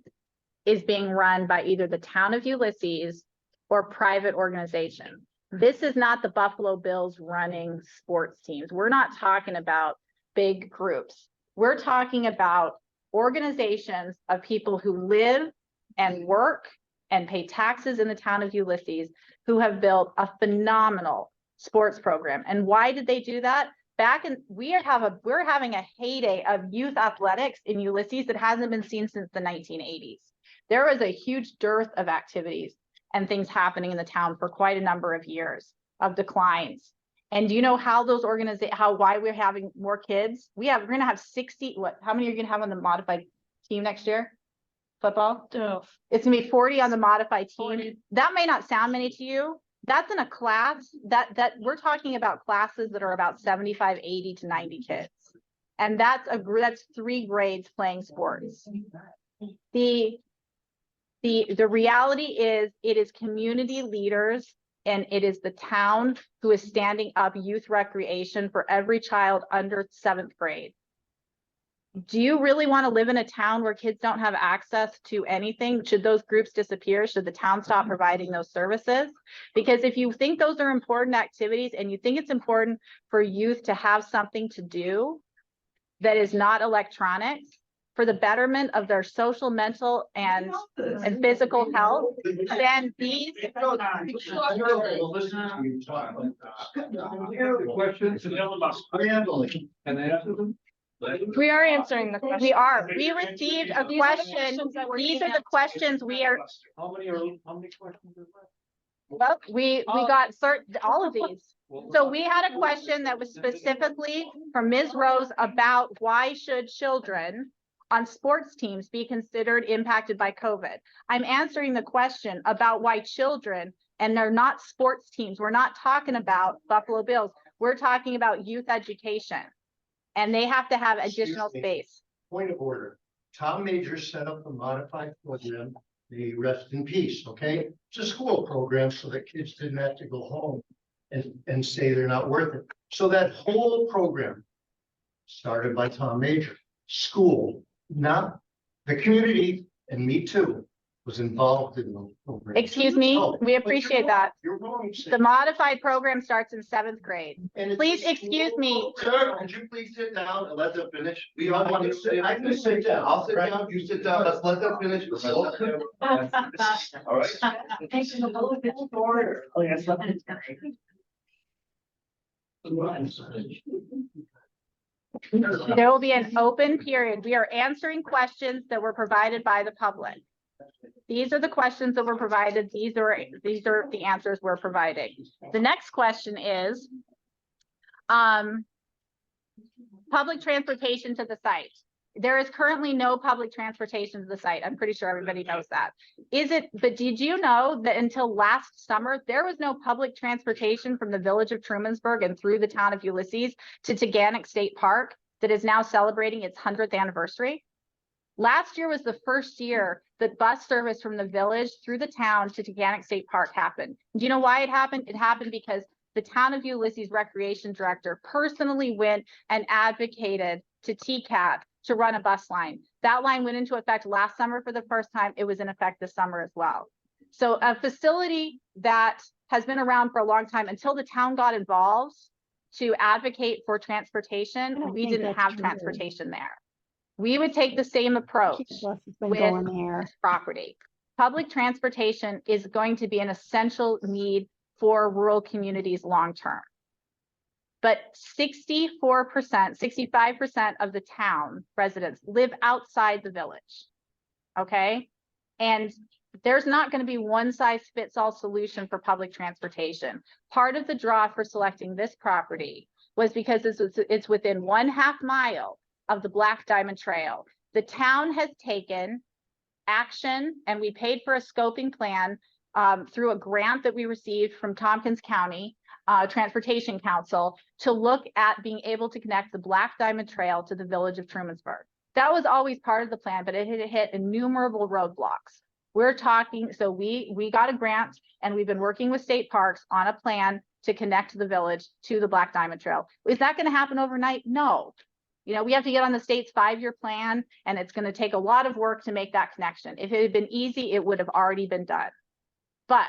is being run by either the town of Ulysses or private organizations. This is not the Buffalo Bills running sports teams. We're not talking about big groups. We're talking about organizations of people who live and work and pay taxes in the town of Ulysses, who have built a phenomenal sports program. And why did they do that? We're having a heyday of youth athletics in Ulysses that hasn't been seen since the 1980s. There was a huge dearth of activities and things happening in the town for quite a number of years of declines. And do you know how those why we're having more kids? We're gonna have 60, how many are you gonna have on the modified team next year? Football? It's gonna be 40 on the modified team. 40. That may not sound many to you. That's in a class that we're talking about classes that are about 75, 80 to 90 kids. And that's 3 grades playing sports. The reality is it is community leaders and it is the town who is standing up youth recreation for every child under 7th grade. Do you really want to live in a town where kids don't have access to anything? Should those groups disappear? Should the town stop providing those services? Because if you think those are important activities and you think it's important for youth to have something to do that is not electronics, for the betterment of their social, mental, and physical health, then these. Questions? Can I answer them? We are answering the question. We are. We received a question. These are the questions we are. How many questions are left? Well, we got all of these. So we had a question that was specifically from Ms. Rose about why should children on sports teams be considered impacted by COVID? I'm answering the question about why children, and they're not sports teams. We're not talking about Buffalo Bills. We're talking about youth education. And they have to have additional space. Point of order. Tom Major set up the modified program, the rest in peace, okay? It's a school program so that kids didn't have to go home and say they're not worth it. So that whole program started by Tom Major. School, not the community, and me too, was involved in the program. Excuse me, we appreciate that. You're wrong. The modified program starts in 7th grade. Please excuse me. Sir, would you please sit down and let them finish? We all want to sit. I can sit down. I'll sit down. You sit down. Let's let them finish. All right. There will be an open period. We are answering questions that were provided by the public. These are the questions that were provided. These are the answers we're providing. The next question is public transportation to the site. There is currently no public transportation to the site. I'm pretty sure everybody knows that. But did you know that until last summer, there was no public transportation from the village of Trumansburg and through the town of Ulysses to Taganic State Park that is now celebrating its 100th anniversary? Last year was the first year that bus service from the village through the town to Taganic State Park happened. Do you know why it happened? It happened because the town of Ulysses recreation director personally went and advocated to TCAT to run a bus line. That line went into effect last summer for the first time. It was in effect this summer as well. So a facility that has been around for a long time, until the town got involved to advocate for transportation, we didn't have transportation there. We would take the same approach with this property. Public transportation is going to be an essential need for rural communities long-term. But 64%, 65% of the town residents live outside the village, okay? And there's not going to be one-size-fits-all solution for public transportation. Part of the draw for selecting this property was because it's within 1/2 mile of the Black Diamond Trail. The town has taken action, and we paid for a scoping plan through a grant that we received from Tompkins County Transportation Council to look at being able to connect the Black Diamond Trail to the village of Trumansburg. That was always part of the plan, but it had hit innumerable roadblocks. We're talking, so we got a grant and we've been working with state parks on a plan to connect the village to the Black Diamond Trail. Is that going to happen overnight? No. You know, we have to get on the state's 5-year plan, and it's going to take a lot of work to make that connection. If it had been easy, it would have already been done. But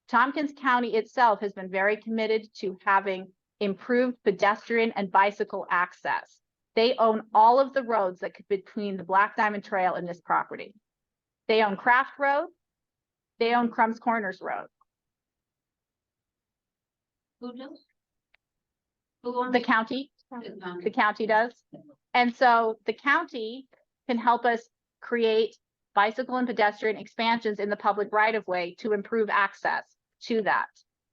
Tompkins County itself has been very committed to having improved pedestrian and bicycle access. They own all of the roads that could be between the Black Diamond Trail and this property. They own Craft Road. They own Crumbs Corners Road. Who does? Who owns The county. The county does. And so the county can help us create bicycle and pedestrian expansions in the public right of way to improve access to that.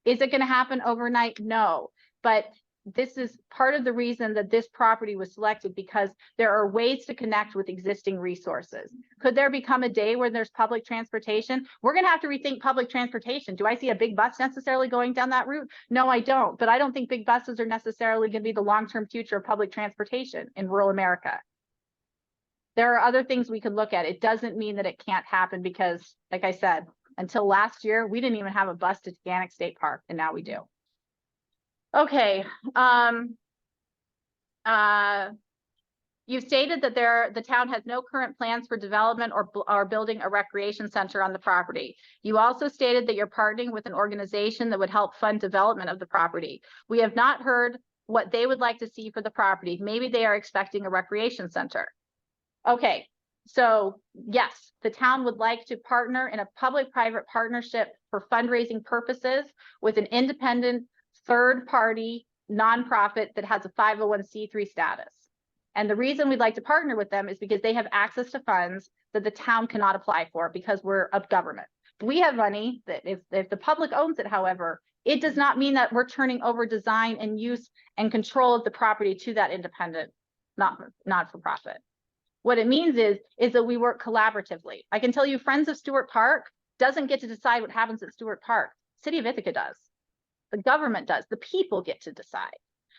Is it going to happen overnight? No, but this is part of the reason that this property was selected, because there are ways to connect with existing resources. Could there become a day where there's public transportation? We're going to have to rethink public transportation. Do I see a big bus necessarily going down that route? No, I don't. But I don't think big buses are necessarily going to be the long-term future of public transportation in rural America. There are other things we could look at. It doesn't mean that it can't happen because, like I said, until last year, we didn't even have a bus to Organic State Park, and now we do. Okay, you've stated that the town has no current plans for development or building a recreation center on the property. You also stated that you're partnering with an organization that would help fund development of the property. We have not heard what they would like to see for the property. Maybe they are expecting a recreation center. Okay, so yes, the town would like to partner in a public-private partnership for fundraising purposes with an independent third-party nonprofit that has a 501c3 status. And the reason we'd like to partner with them is because they have access to funds that the town cannot apply for because we're a government. We have money that if the public owns it, however, it does not mean that we're turning over design and use and control of the property to that independent not-for-profit. What it means is that we work collaboratively. I can tell you Friends of Stewart Park doesn't get to decide what happens at Stewart Park. City of Ithaca does. The government does. The people get to decide.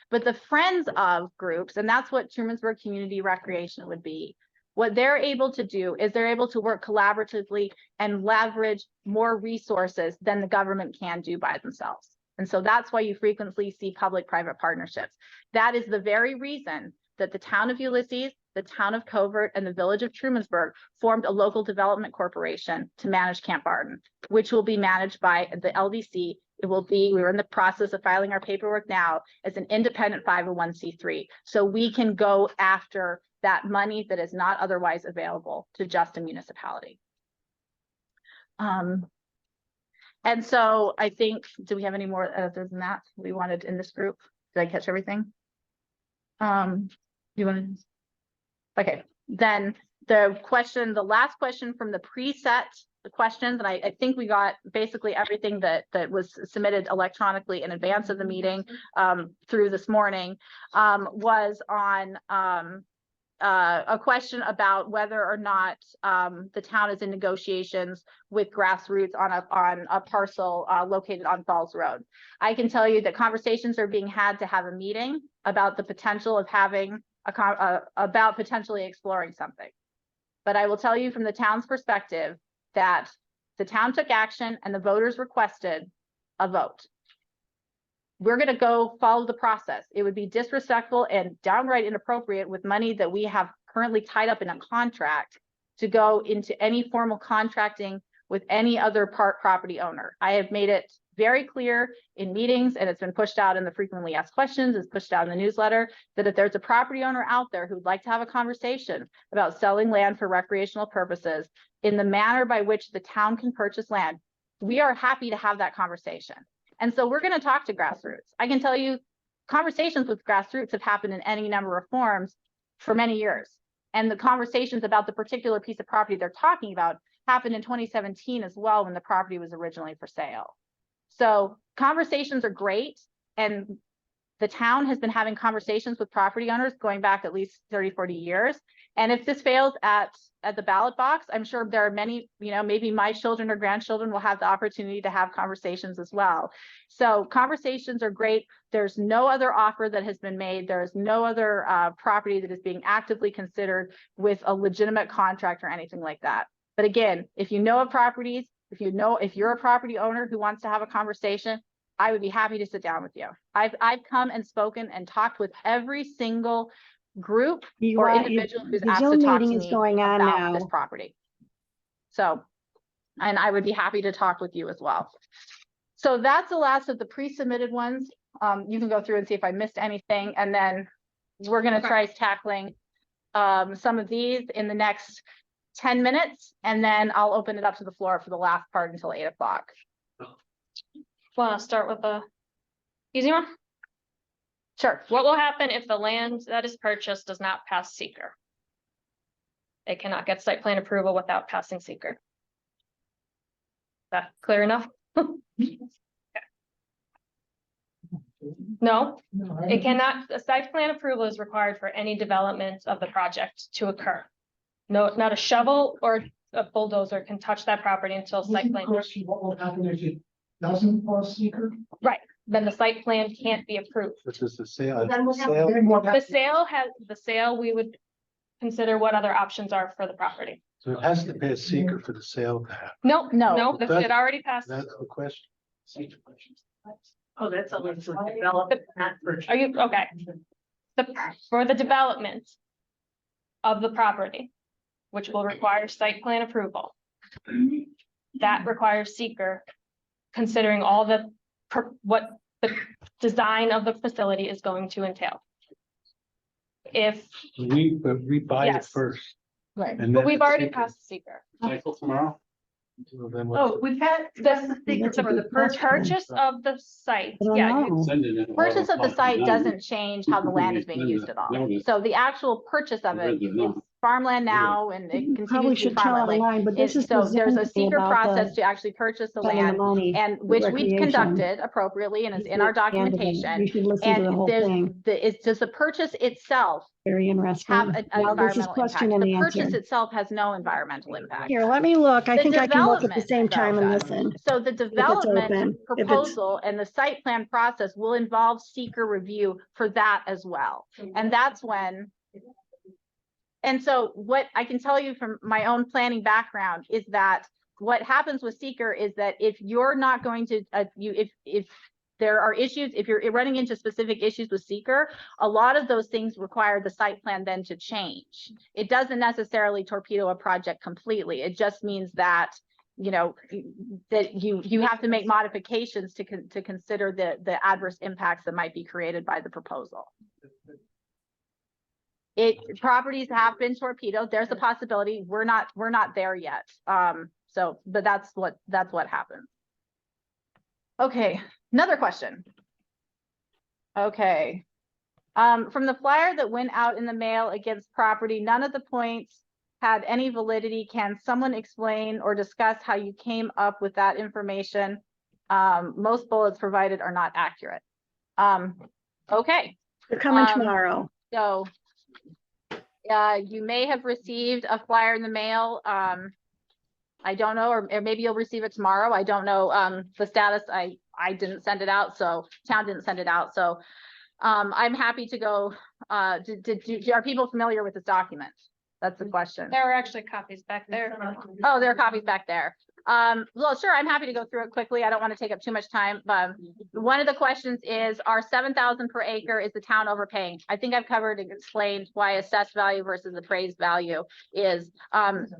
But the friends of groups, and that's what Trumansburg Community Recreation would be, what they're able to do is they're able to work collaboratively and leverage more resources than the government can do by themselves. And so that's why you frequently see public-private partnerships. That is the very reason that the town of Ulysses, the town of Covert, and the village of Trumansburg formed a local development corporation to manage Camp Barton, which will be managed by the LDC. We're in the process of filing our paperwork now as an independent 501c3. So we can go after that money that is not otherwise available to just a municipality. And so I think, do we have any more other than that we wanted in this group? Did I catch everything? You want to? Okay, then the last question from the preset questions, and I think we got basically everything that was submitted electronically in advance of the meeting through this morning, was on a question about whether or not the town is in negotiations with Grassroots on a parcel located on Falls Road. I can tell you that conversations are being had to have a meeting about the potential of having about potentially exploring something. But I will tell you from the town's perspective that the town took action and the voters requested a vote. We're going to go follow the process. It would be disrespectful and downright inappropriate with money that we have currently tied up in a contract to go into any formal contracting with any other property owner. I have made it very clear in meetings, and it's been pushed out in the frequently asked questions, it's pushed out in the newsletter, that if there's a property owner out there who'd like to have a conversation about selling land for recreational purposes in the manner by which the town can purchase land, we are happy to have that conversation. And so we're going to talk to Grassroots. I can tell you conversations with Grassroots have happened in any number of forms for many years. And the conversations about the particular piece of property they're talking about happened in 2017 as well, when the property was originally for sale. So conversations are great, and the town has been having conversations with property owners going back at least 30, 40 years. And if this fails at the ballot box, I'm sure there are many, maybe my children or grandchildren will have the opportunity to have conversations as well. So conversations are great. There's no other offer that has been made. There is no other property that is being actively considered with a legitimate contract or anything like that. But again, if you know of properties, if you're a property owner who wants to have a conversation, I would be happy to sit down with you. I've come and spoken and talked with every single group or individual who's The asked to Zoom talk to meeting is me going on about this now. property. So, and I would be happy to talk with you as well. So that's the last of the pre-submitted ones. You can go through and see if I missed anything, and then we're gonna try tackling some of these in the next 10 minutes, and then I'll open it up to the floor for the last part until 8 o'clock. Want to start with the easy one? Sure. What will happen if the land that is purchased does not pass seeker? It cannot get site plan approval without passing seeker. That clear enough? Okay. No, it cannot, a site plan approval is required for any development of the project to occur. No, not a shovel or a bulldozer can touch that property until site plan. Question, what will happen if it doesn't pass seeker? Then the site plan can't be approved. This is the sale. Then what Sale. Then what The sale, we would consider what other options are for the property. So it has to pass seeker for the sale to happen. No, No. no, it already passed. That's the question. Oh, that's only for development, not for. Are you, okay, for the development of the property, which will require site plan approval. That requires seeker, considering all what the design of the facility is going to entail. But we buy it Yes. first. Right. And But then we've the already seeker. passed seeker. Cycle tomorrow? So then what's Oh, we've had, that's the thing for the The purchase of the site, I don't yeah, know. Purchase of the site doesn't change how the land is being used at all. So the actual purchase of it is farmland now, and it You probably continues to be should tell farmland. Like, online, but this is. so the there's Zoom a thing secret about process the to actually purchase the spending the land, money, and which we've recreation. conducted appropriately and is in our the end of it. documentation. You should listen to the And whole there's, thing. does the purchase itself Very interesting. have an Now this is environmental question impact? and The purchase answer. itself has no environmental impact. Here, let me look. I The think I can look at the development, same though, time and does. listen. So the development open. If it's- proposal and the site plan process will involve seeker review for that as well. And that's when. And so what I can tell you from my own planning background is that what happens with seeker is that if you're not going to, if there are issues, if you're running into specific issues with seeker, a lot of those things require the site plan then to change. It doesn't necessarily torpedo a project completely. It just means that, you know, that you have to make modifications to consider the adverse impacts that might be created by the proposal. Properties have been torpedoed. There's a possibility. We're not there yet. So, but that's what happens. Okay, another question. Okay. From the flyer that went out in the mail against property, none of the points had any validity. Can someone explain or discuss how you came up with that information? Most bullets provided are not accurate. Okay. They're coming Um, tomorrow. So you may have received a flyer in the mail. I don't know, or maybe you'll receive it tomorrow. I don't know the status. I didn't send it out, so town didn't send it out. So I'm happy to go. Are people familiar with this document? That's the question. there are actually copies back there. Oh, there are copies back there. Well, sure, I'm happy to go through it quickly. I don't want to take up too much time. One of the questions is, are 7,000 per acre, is the town overpaying? I think I've covered and explained why assessed value versus appraised value is.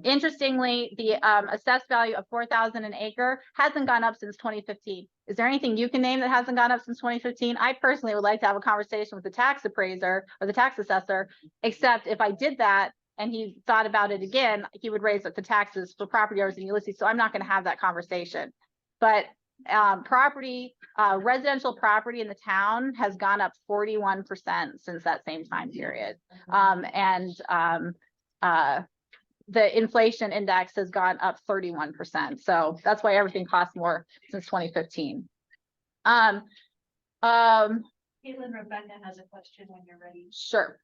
Interestingly, the assessed value of 4,000 an acre hasn't gone up since 2015. Is there anything you can name that hasn't gone up since 2015? I personally would like to have a conversation with the tax appraiser or the tax assessor, except if I did that, and he thought about it again, he would raise up the taxes for property owners in Ulysses. So I'm not going to have that conversation. But residential property in the town has gone up 41% since that same time period. The inflation index has gone up 31%. So that's why everything costs more since 2015. Caitlin, Rebecca has a question when you're ready. Sure.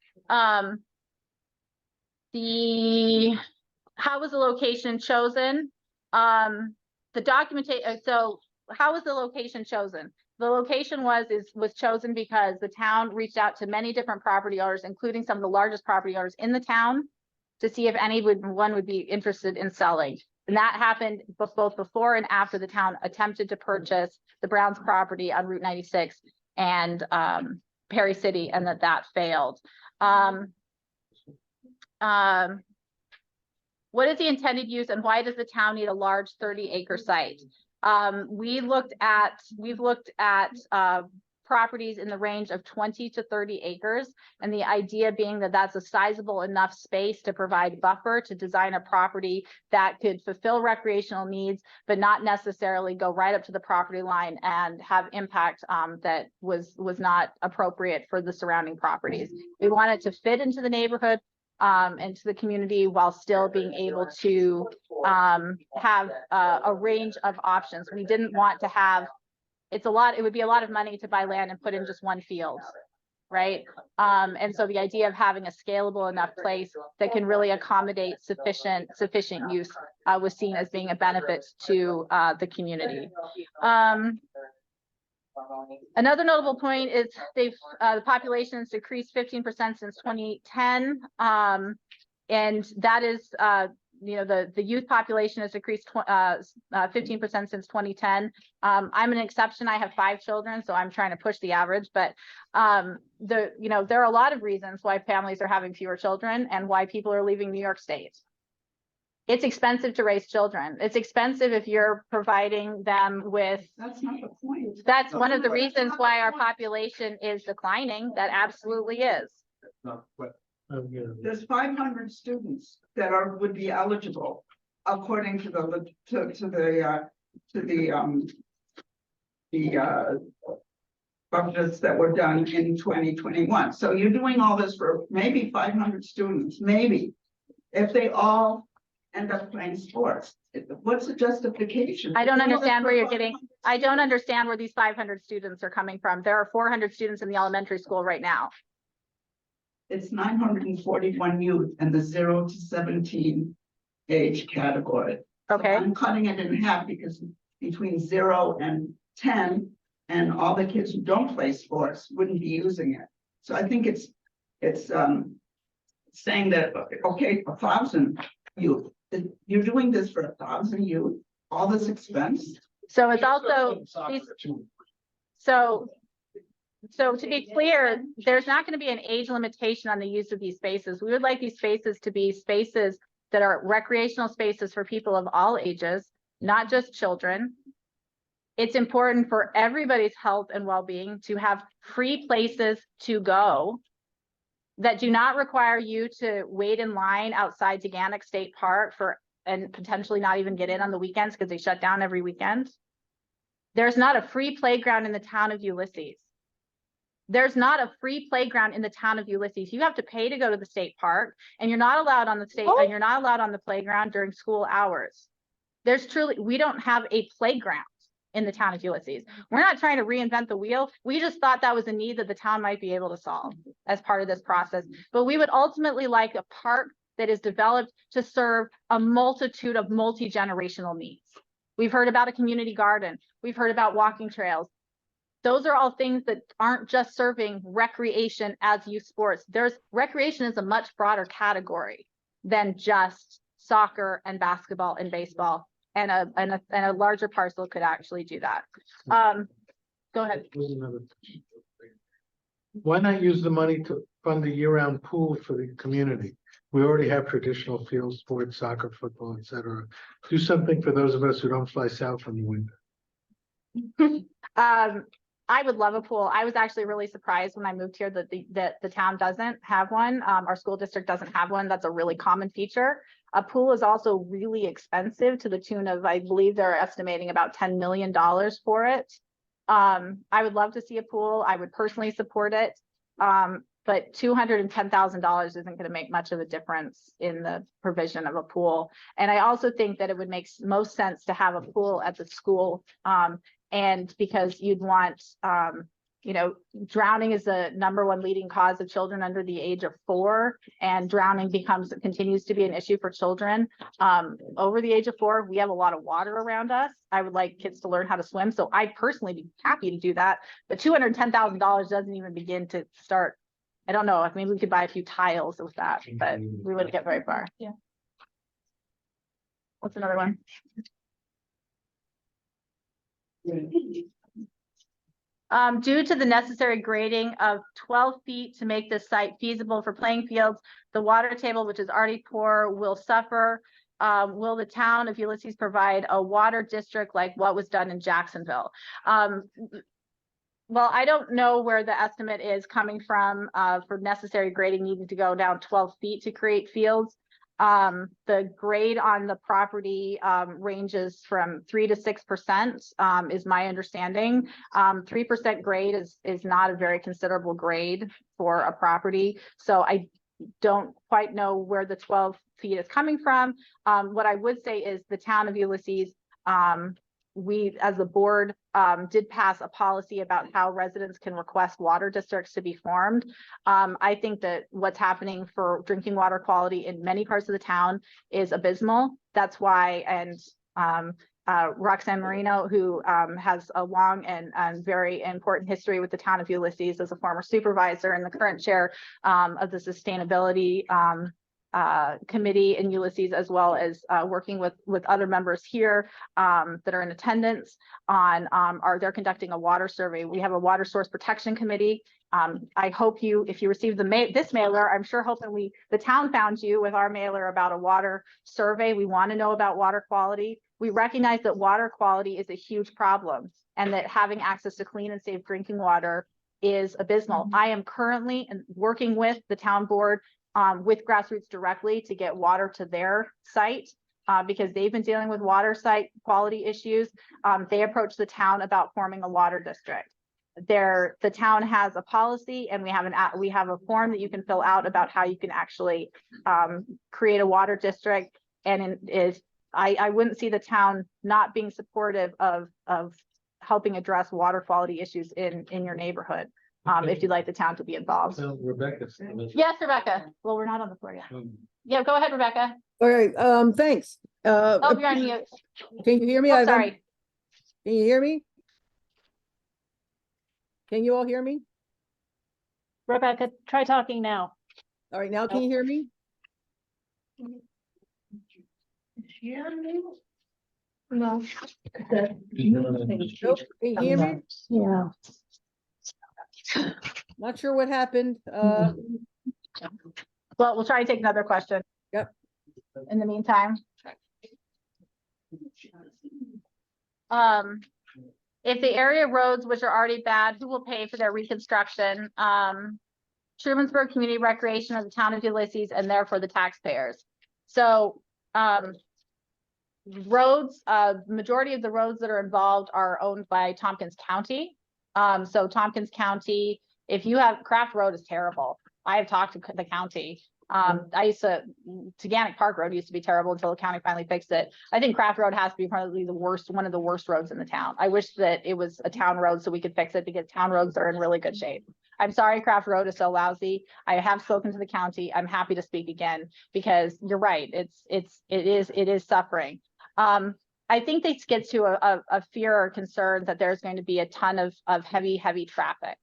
How was the location chosen? The documentation, so how was the location chosen? The location was chosen because the town reached out to many different property owners, including some of the largest property owners in the town. to see if anyone would be interested in selling. And that happened both before and after the town attempted to purchase the Browns property on Route 96 and Perry City, and that failed. What is the intended use and why does the town need a large 30-acre site? We've looked at properties in the range of 20 to 30 acres. And the idea being that that's a sizable enough space to provide buffer to design a property that could fulfill recreational needs, but not necessarily go right up to the property line and have impact that was not appropriate for the surrounding properties. We want it to fit into the neighborhood and to the community while still being able to have a range of options. We didn't want to have, it would be a lot of money to buy land and put in just one field, right? And so the idea of having a scalable enough place that can really accommodate sufficient use was seen as being a benefit to the community. Another notable point is the population has decreased 15% since 2010. And that is, the youth population has decreased 15% since 2010. I'm an exception. I have 5 children, so I'm trying to push the average, but there are a lot of reasons why families are having fewer children and why people are leaving New York State. It's expensive to raise children. It's expensive if you're providing them with. That's not the point. That's one of the reasons why our population is declining. That absolutely is. There's 500 students that would be eligible according to the budgets that were done in 2021. So you're doing all this for maybe 500 students, maybe, if they all end up playing sports. What's the justification? I don't understand where you're getting, I don't understand where these 500 students are coming from. There are 400 students in the elementary school right now. It's 941 youth in the 0 to 17 age category. Okay. So I'm cutting it in half because between 0 and 10 and all the kids who don't play sports wouldn't be using it. So I think it's saying that, okay, 1,000 youth, you're doing this for 1,000 youth, all this expense. So it's also, so to be clear, there's not going to be an age limitation on the use of these spaces. We would like these spaces to be spaces that are recreational spaces for people of all ages, not just children. It's important for everybody's health and well-being to have free places to go that do not require you to wait in line outside Taganic State Park and potentially not even get in on the weekends because they shut down every weekend. There's not a free playground in the town of Ulysses. There's not a free playground in the town of Ulysses. You have to pay to go to the state park, and you're not allowed on the and you're not allowed on the playground during school hours. We don't have a playground in the town of Ulysses. We're not trying to reinvent the wheel. We just thought that was a need that the town might be able to solve as part of this process. But we would ultimately like a park that is developed to serve a multitude of multi-generational needs. We've heard about a community garden. We've heard about walking trails. Those are all things that aren't just serving recreation as youth sports. Recreation is a much broader category than just soccer and basketball and baseball. And a larger parcel could actually do that. Go ahead. Why not use the money to fund a year-round pool for the community? We already have traditional field sports, soccer, football, etc. Do something for those of us who don't fly south in the winter. I would love a pool. I was actually really surprised when I moved here that the town doesn't have one. Our school district doesn't have one. That's a really common feature. A pool is also really expensive to the tune of, I believe they're estimating about $10 million for it. I would love to see a pool. I would personally support it. But $210,000 isn't going to make much of a difference in the provision of a pool. And I also think that it would make most sense to have a pool at the school. And because you'd want, drowning is the #1 leading cause of children under the age of 4, and drowning continues to be an issue for children over the age of 4. We have a lot of water around us. I would like kids to learn how to swim, so I'd personally be happy to do that. But $210,000 doesn't even begin to start I don't know, if maybe we could buy a few tiles with that, but we wouldn't get very far. Yeah. What's another one? Due to the necessary grading of 12 feet to make this site feasible for playing fields, the water table, which is already poor, will suffer. Will the town of Ulysses provide a water district like what was done in Jacksonville? Well, I don't know where the estimate is coming from for necessary grading needing to go down 12 feet to create fields. The grade on the property ranges from 3 to 6%, is my understanding. 3% grade is not a very considerable grade for a property. So I don't quite know where the 12 feet is coming from. What I would say is the town of Ulysses, we as the board did pass a policy about how residents can request water districts to be formed. I think that what's happening for drinking water quality in many parts of the town is abysmal. That's why, and Roxanne Marino, who has a long and very important history with the town of Ulysses as a former supervisor and the current chair of the sustainability committee in Ulysses, as well as working with other members here that are in attendance on they're conducting a water survey. We have a water source protection committee. I hope if you received this mailer, I'm sure hoping the town found you with our mailer about a water survey. We want to know about water quality. We recognize that water quality is a huge problem and that having access to clean and safe drinking water is abysmal. I am currently working with the town board with Grassroots directly to get water to their site because they've been dealing with water site quality issues. They approached the town about forming a water district. The town has a policy, and we have a form that you can fill out about how you can actually create a water district. And I wouldn't see the town not being supportive of helping address water quality issues in your neighborhood. If you'd like the town to be involved. So Rebecca. Yes, Rebecca. Well, we're not on the floor yet. Yeah, go ahead, Rebecca. All right, thanks. Oh, you're on mute. Can you hear me? Oh, sorry. Can you hear me? Can you all hear me? Rebecca, try talking now. All right, now can you hear me? No. Nope. Can you hear me? Yeah. Not sure what happened. Well, we'll try and take another question. Yep. In the meantime. If the area roads, which are already bad, who will pay for their reconstruction? Trumansburg Community Recreation of the town of Ulysses, and therefore the taxpayers. So, roads, majority of the roads that are involved are owned by Tompkins County. So Tompkins County, if you have Craft Road is terrible. I have talked to the county. Teganic Park Road used to be terrible until the county finally fixed it. I think Craft Road has to be probably one of the worst roads in the town. I wish that it was a town road so we could fix it because town roads are in really good shape. I'm sorry Craft Road is so lousy. I have spoken to the county. I'm happy to speak again because you're right. It is suffering. I think this gets to a fear or concern that there's going to be a ton of heavy traffic.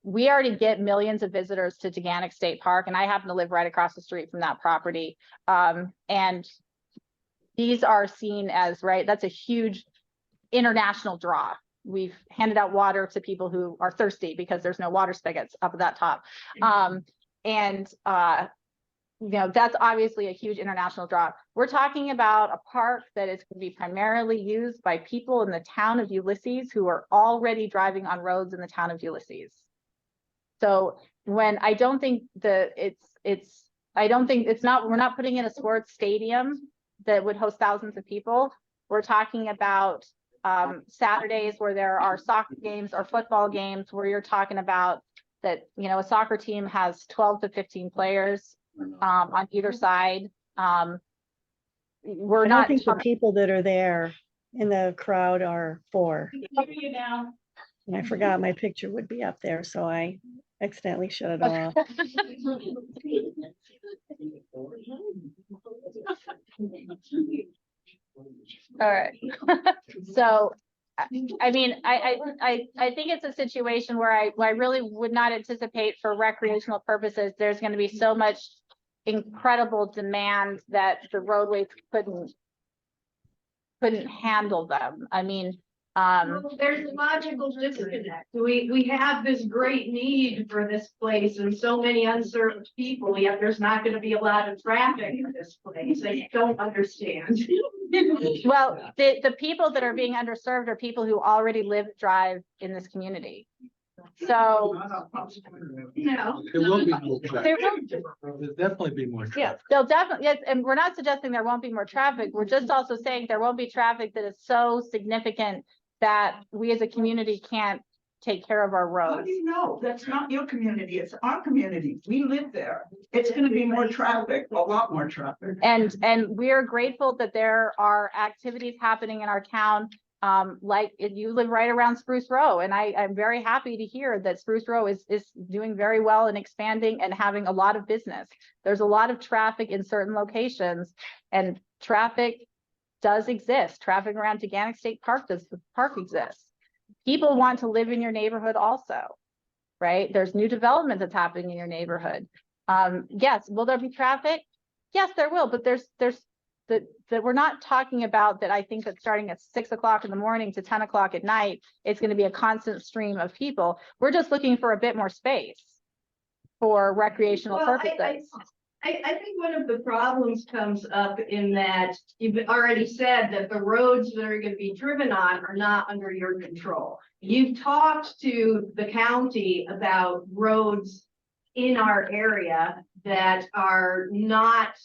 We already get millions of visitors to Teganic State Park, and I happen to live right across the street from that property. And these are seen as, right, that's a huge international draw. We've handed out water to people who are thirsty because there's no water spigots up at that top. You know, that's obviously a huge international draw. We're talking about a park that is going to be primarily used by people in the town of Ulysses who are already driving on roads in the town of Ulysses. So when I don't think that we're not putting in a sports stadium that would host thousands of people. We're talking about Saturdays where there are soccer games or football games where you're talking about that, you know, a soccer team has 12 to 15 players on either side. I don't think the people that are there in the crowd are for. You now. And I forgot my picture would be up there, so I accidentally shut it off. All right. So I mean, I think it's a situation where I really would not anticipate for recreational purposes, there's gonna be so much incredible demand that the roadways couldn't handle them. I mean, There's a logical disconnect. We have this great need for this place and so many unserved people, yet there's not gonna be a lot of traffic in this place. I don't understand. well, the people that are being underserved are people who already live, drive in this community. So No. There will be more traffic. there will, There'll definitely be more yeah, traffic. there'll definitely, yes, and we're not suggesting there won't be more traffic. We're just also saying there won't be traffic that is so significant that we as a community can't take care of our How roads. do you know? That's not your community, it's our community. We live there. It's gonna be more traffic, a lot more traffic. And we're grateful that there are activities happening in our town. Like if you live right around Spruce Row, and I'm very happy to hear that Spruce Row is doing very well and expanding and having a lot of business. There's a lot of traffic in certain locations, and traffic does exist. Traffic around Teganic State Park exists. People want to live in your neighborhood also, right? There's new development that's happening in your neighborhood. Yes, will there be traffic? Yes, there will, but there's that we're not talking about that. I think that starting at 6 o'clock in the morning to 10 o'clock at night, it's going to be a constant stream of people. We're just looking for a bit more space for recreational Well, purposes. I think one of the problems comes up in that you've already said that the roads that are gonna be driven on are not under your control. You've talked to the county about roads in our area that are not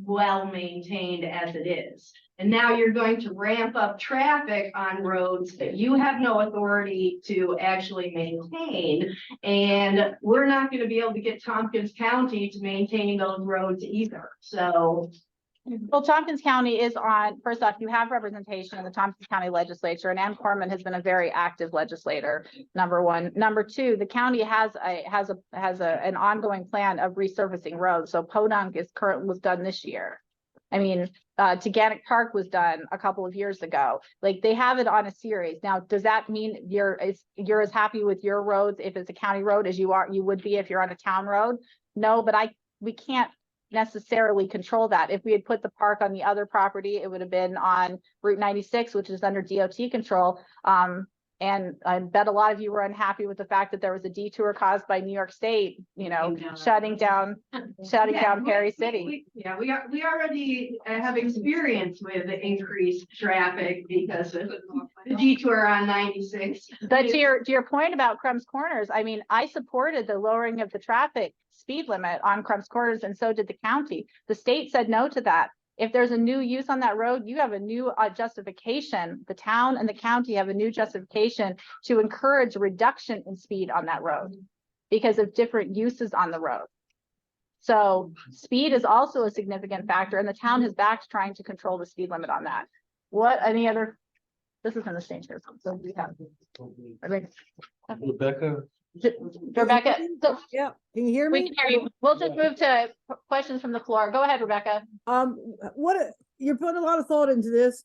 well maintained as it is. And now you're going to ramp up traffic on roads that you have no authority to actually maintain. And we're not gonna be able to get Tompkins County to maintain those roads either, so. Well, Tompkins County is on, first off, you have representation in the Tompkins County Legislature, and Ann Corman has been a very active legislator, number one. Number two, the county has an ongoing plan of resurfacing roads. So Podunk was done this year. I mean, Teganic Park was done a couple of years ago. Like, they have it on a series. Now, does that mean you're as happy with your roads if it's a county road as you would be if you're on a town road? No, but we can't necessarily control that. If we had put the park on the other property, it would have been on Route 96, which is under DOT control. And I bet a lot of you were unhappy with the fact that there was a detour caused by New York State, shutting down Perry City. We already have experience with the increased traffic because of the detour on 96. But to your point about Crumbs Corners, I mean, I supported the lowering of the traffic speed limit on Crumbs Corners, and so did the county. The state said no to that. If there's a new use on that road, you have a new justification. The town and the county have a new justification to encourage a reduction in speed on that road because of different uses on the road. So speed is also a significant factor, and the town has backed trying to control the speed limit on that. Any other? This is in the same here. So we have. Rebecca, so Yeah, can you hear we me? can hear you. We'll just move to questions from the floor. Go ahead, Rebecca. You're putting a lot of thought into this.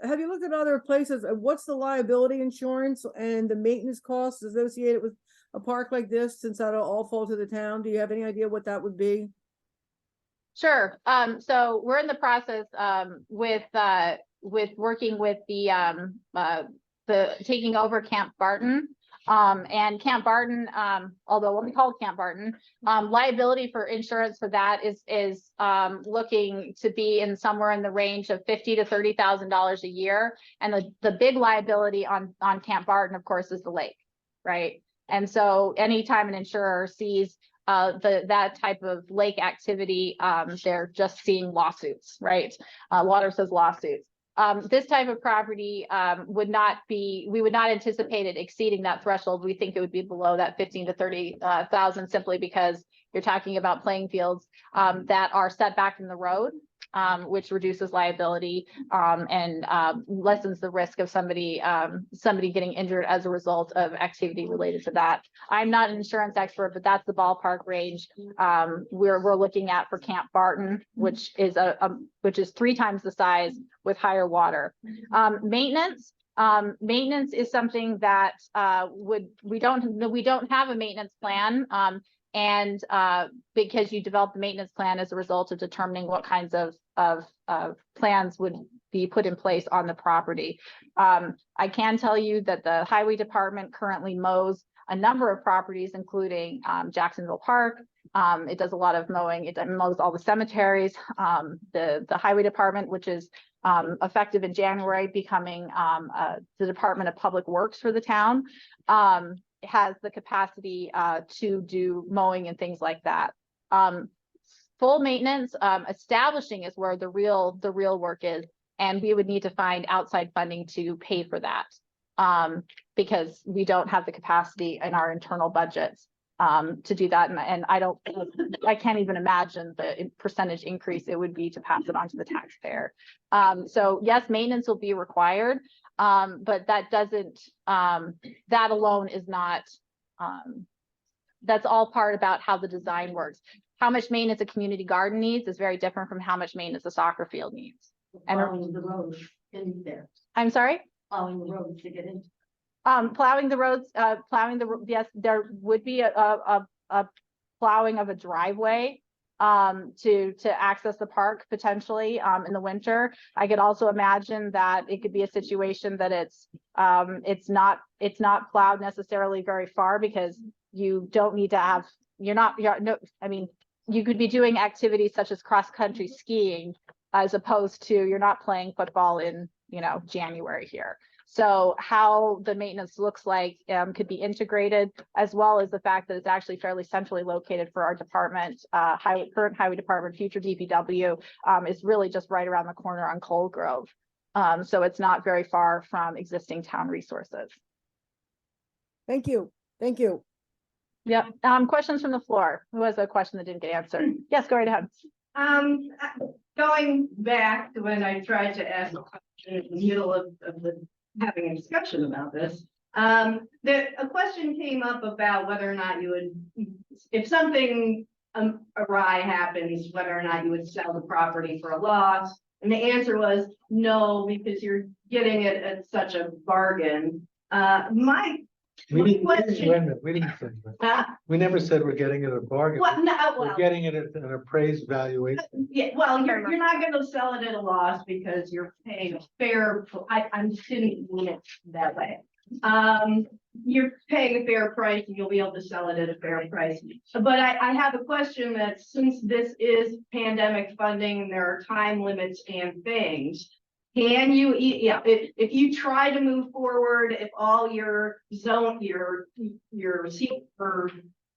Have you looked at other places? What's the liability insurance and the maintenance costs associated with a park like this, since that'll all fall to the town? Do you have any idea what that would be? Sure. So we're in the process with working with the taking over Camp Barton. And Camp Barton, although what we call Camp Barton, liability for insurance for that is looking to be in somewhere in the range of $50,000 to $30,000 a year. And the big liability on Camp Barton, of course, is the lake, right? And so anytime an insurer sees that type of lake activity, they're just seeing lawsuits, right? Water says lawsuits. This type of property we would not anticipate it exceeding that threshold. We think it would be below that 15 to 30,000 simply because you're talking about playing fields that are set back from the road, which reduces liability and lessens the risk of somebody getting injured as a result of activity related to that. I'm not an insurance expert, but that's the ballpark range we're looking at for Camp Barton, which is 3 times the size with higher water. Maintenance, Maintenance is something that we don't have a maintenance plan. And because you develop the maintenance plan as a result of determining what kinds of plans would be put in place on the property. I can tell you that the highway department currently mows a number of properties, including Jacksonville Park. It does a lot of mowing. It mows all the cemeteries. The highway department, which is effective in January, becoming the Department of Public Works for the town, has the capacity to do mowing and things like that. Full maintenance, establishing is where the real work is, and we would need to find outside funding to pay for that, because we don't have the capacity in our internal budgets to do that, and I can't even imagine the percentage increase it would be to pass it on to the taxpayer. So yes, maintenance will be required, but that doesn't, that alone is not, that's all part about how the design works. How much maintenance a community garden needs is very different from how much maintenance a soccer field needs. Plowing the roads in there, I'm sorry? plowing the roads to get in. Plowing the roads, yes, there would be a plowing of a driveway to access the park potentially in the winter. I could also imagine that it could be a situation that it's not plowed necessarily very far, because you don't need to have, you could be doing activities such as cross-country skiing, as opposed to you're not playing football in, January here. So how the maintenance looks like could be integrated, as well as the fact that it's actually fairly centrally located for our department, current highway department, future DPW, is really just right around the corner on Cold Grove. So it's not very far from existing town resources. Thank you. Thank you. Yep. Questions from the floor? Who has a question that didn't get answered? Yes, go right ahead. Going back to when I tried to ask a question in the middle of having a discussion about this, a question came up about whether or not you would, if something awry happens, whether or not you would sell the property for a loss. And the answer was no, because you're getting it at such a bargain. We didn't question- wait a minute, we didn't say that. We never said we're getting it at a bargain. Well, no, We're well, getting it at an appraised valuation. yeah, well, you're not gonna sell it at a loss because you're paying a fair, I didn't mean it that way. You're paying a fair price and you'll be able to sell it at a fair price. But I have a question that, since this is pandemic funding and there are time limits and things, can you, if you try to move forward, if all your secret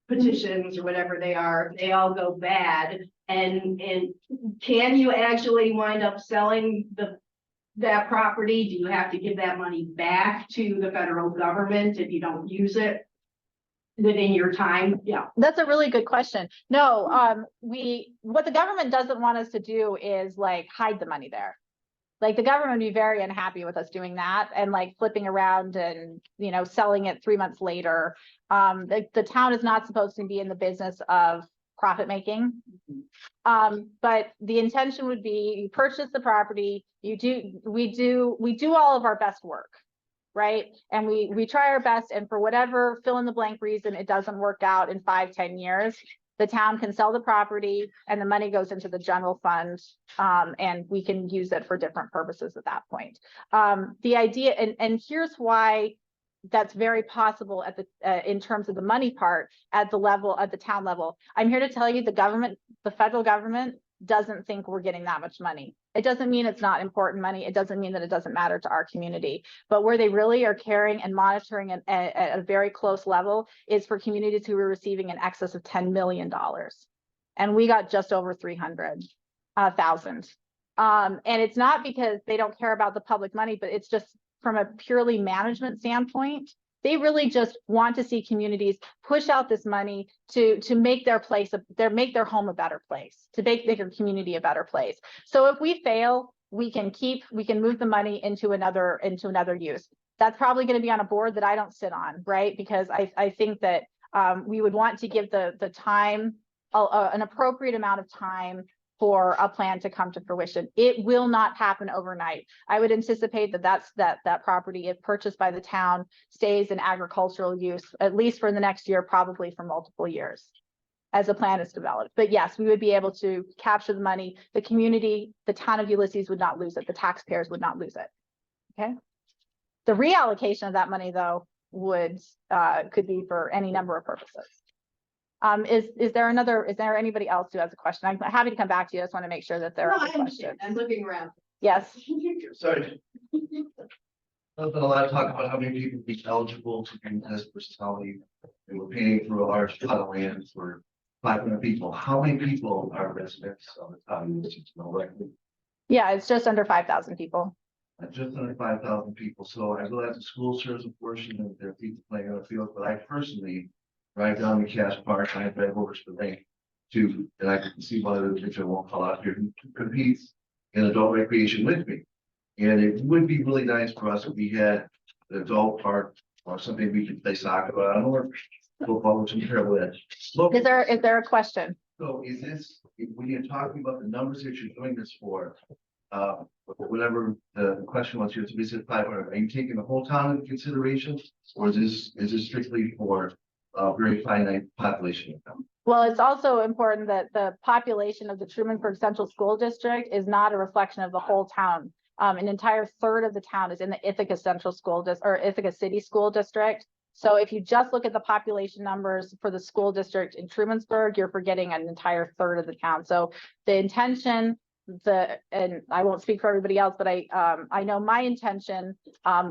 petitions or whatever they are, they all go bad, and can you actually wind up selling that property? Do you have to give that money back to the federal government if you don't use it within your time? Yeah. That's a really good question. No, what the government doesn't want us to do is like hide the money there. Like, the government would be very unhappy with us doing that and like flipping around and, selling it 3 months later. The town is not supposed to be in the business of profit making. But the intention would be, you purchase the property, we do all of our best work, right? And we try our best, and for whatever fill in the blank reason, it doesn't work out in 5-10 years. The town can sell the property and the money goes into the general fund, and we can use it for different purposes at that point. The idea, and here's why that's very possible at in terms of the money part at the town level. I'm here to tell you, the federal government doesn't think we're getting that much money. It doesn't mean it's not important money. It doesn't mean that it doesn't matter to our community. But where they really are caring and monitoring at a very close level is for communities who are receiving in excess of $10 million. And we got just over 300,000. And it's not because they don't care about the public money, but it's just from a purely management standpoint. They really just want to see communities push out this money to make their make their home a better place, to make their community a better place. So if we fail, we can move the money into another use. That's probably going to be on a board that I don't sit on, right? Because I think that we would want to give the time, an appropriate amount of time for a plan to come to fruition. It will not happen overnight. I would anticipate that property, if purchased by the town, stays in agricultural use, at least for the next year, probably for multiple years, as a plan is developed. But yes, we would be able to capture the money. The community, the town of Ulysses would not lose it. The taxpayers would not lose it. Okay. The reallocation of that money, though, could be for any number of purposes. Is there anybody else who has a question? I'm happy to come back to you. I just want to make sure that there No, are I other understand. questions. I'm looking around. Yes. Sorry. There's been a lot of talk about how many people be eligible to do this versus how many, they were paying for a large plot of land for 500 people. How many people are residents of the town? Yeah, it's just under 5,000 people. Just under 5,000 people. So I realize the school serves a portion of their people playing on the field, but I personally drive down to Cass Park, I drive over to the rink too, and I can see one of the kids I won't call out here who competes in adult recreation with me. And it would be really nice for us if we had an adult park or something we could play soccer, but I don't know if football was terrible at. Is there a question? So is this, when you're talking about the numbers that you're doing this for, whatever the question was, you said 500, are you taking the whole town into consideration? Or is this strictly for a very finite population? Well, it's also important that the population of the Trumansburg Central School District is not a reflection of the whole town. An entire third of the town is in the Ithaca Central School District or Ithaca City School District. So if you just look at the population numbers for the school district in Trumansburg, you're forgetting an entire third of the town. So the intention, and I won't speak for everybody else, but I know my intention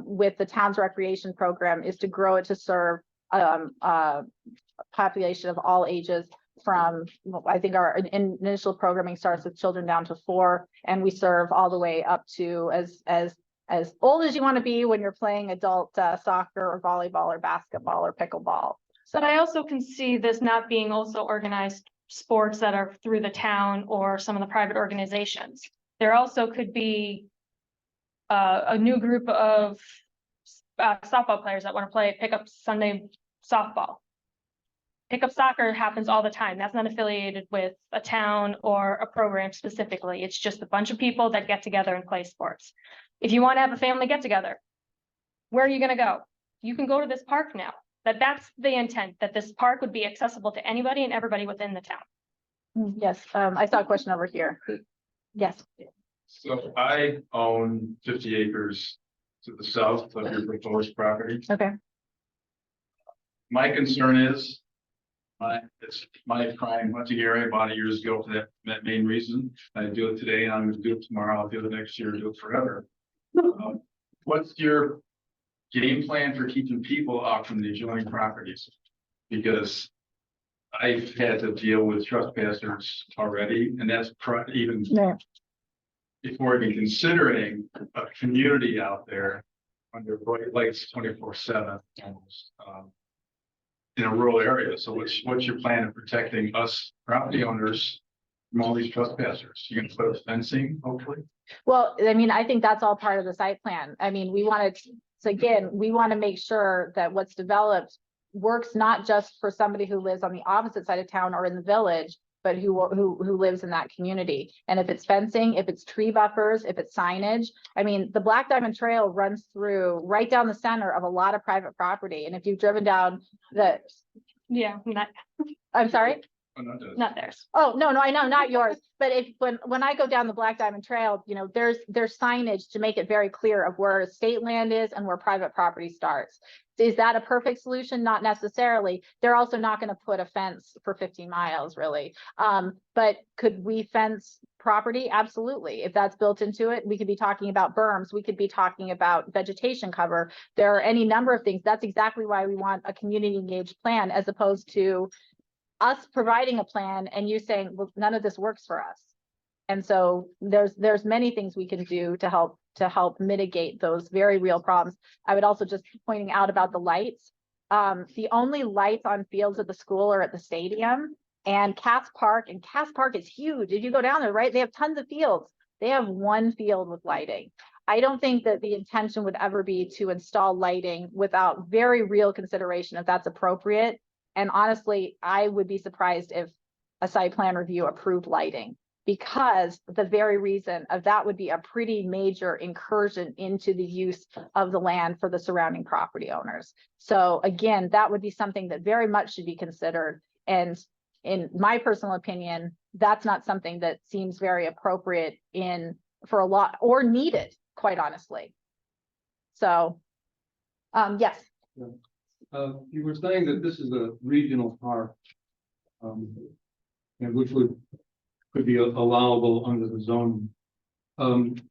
with the town's recreation program is to grow it to serve a population of all ages from, I think our initial programming starts with children down to 4, and we serve all the way up to as old as you want to be when you're playing adult soccer or volleyball or basketball or pickleball. But I also can see this not being also organized sports that are through the town or some of the private organizations. There also could be a new group of softball players that want to play pickup Sunday softball. Pickup soccer happens all the time. That's not affiliated with a town or a program specifically. It's just a bunch of people that get together and play sports. If you want to have a family get together, where are you going to go? You can go to this park now. That's the intent, that this park would be accessible to anybody and everybody within the town. Yes, I saw a question over here. Yes. So I own 50 acres to the south of your proposed property. Okay. My concern is, it's my crime hunting area bought years ago for that main reason. I do it today, and I'm going to do it tomorrow. I'll do it next year, do it forever. What's your game plan for keeping people out from the adjoining properties? Because I've had to deal with trespassers already, and that's even before even considering a community out there under bright lights 24/7 almost. In a rural area. So what's your plan of protecting us property owners from all these trespassers? You're gonna put a fencing, hopefully? Well, I mean, I think that's all part of the site plan. I mean, we want to make sure that what's developed works not just for somebody who lives on the opposite side of town or in the village, but who lives in that community. And if it's fencing, if it's tree buffers, if it's signage, I mean, the Black Diamond Trail runs through right down the center of a lot of private property. And if you've driven down Yeah, I'm sorry? not theirs. Oh, no, I know, not yours. But when I go down the Black Diamond Trail, you know, there's signage to make it very clear of where state land is and where private property starts. Is that a perfect solution? Not necessarily. They're also not going to put a fence for 15 miles, really. But could we fence property? Absolutely. If that's built into it, we could be talking about berms. We could be talking about vegetation cover. There are any number of things. That's exactly why we want a community engaged plan, as opposed to us providing a plan and you saying, well, none of this works for us. And so there's many things we can do to help mitigate those very real problems. I would also just pointing out about the lights. The only lights on fields at the school are at the stadium and Cass Park, and Cass Park is huge. If you go down there, right, they have tons of fields. They have one field with lighting. I don't think that the intention would ever be to install lighting without very real consideration if that's appropriate. And honestly, I would be surprised if a site plan review approved lighting. because the very reason of that would be a pretty major incursion into the use of the land for the surrounding property owners. So again, that would be something that very much should be considered. And in my personal opinion, that's not something that seems very appropriate for a lot or needed, quite honestly. So, yes. You were saying that this is a regional park. And which could be allowable under the zoning. Could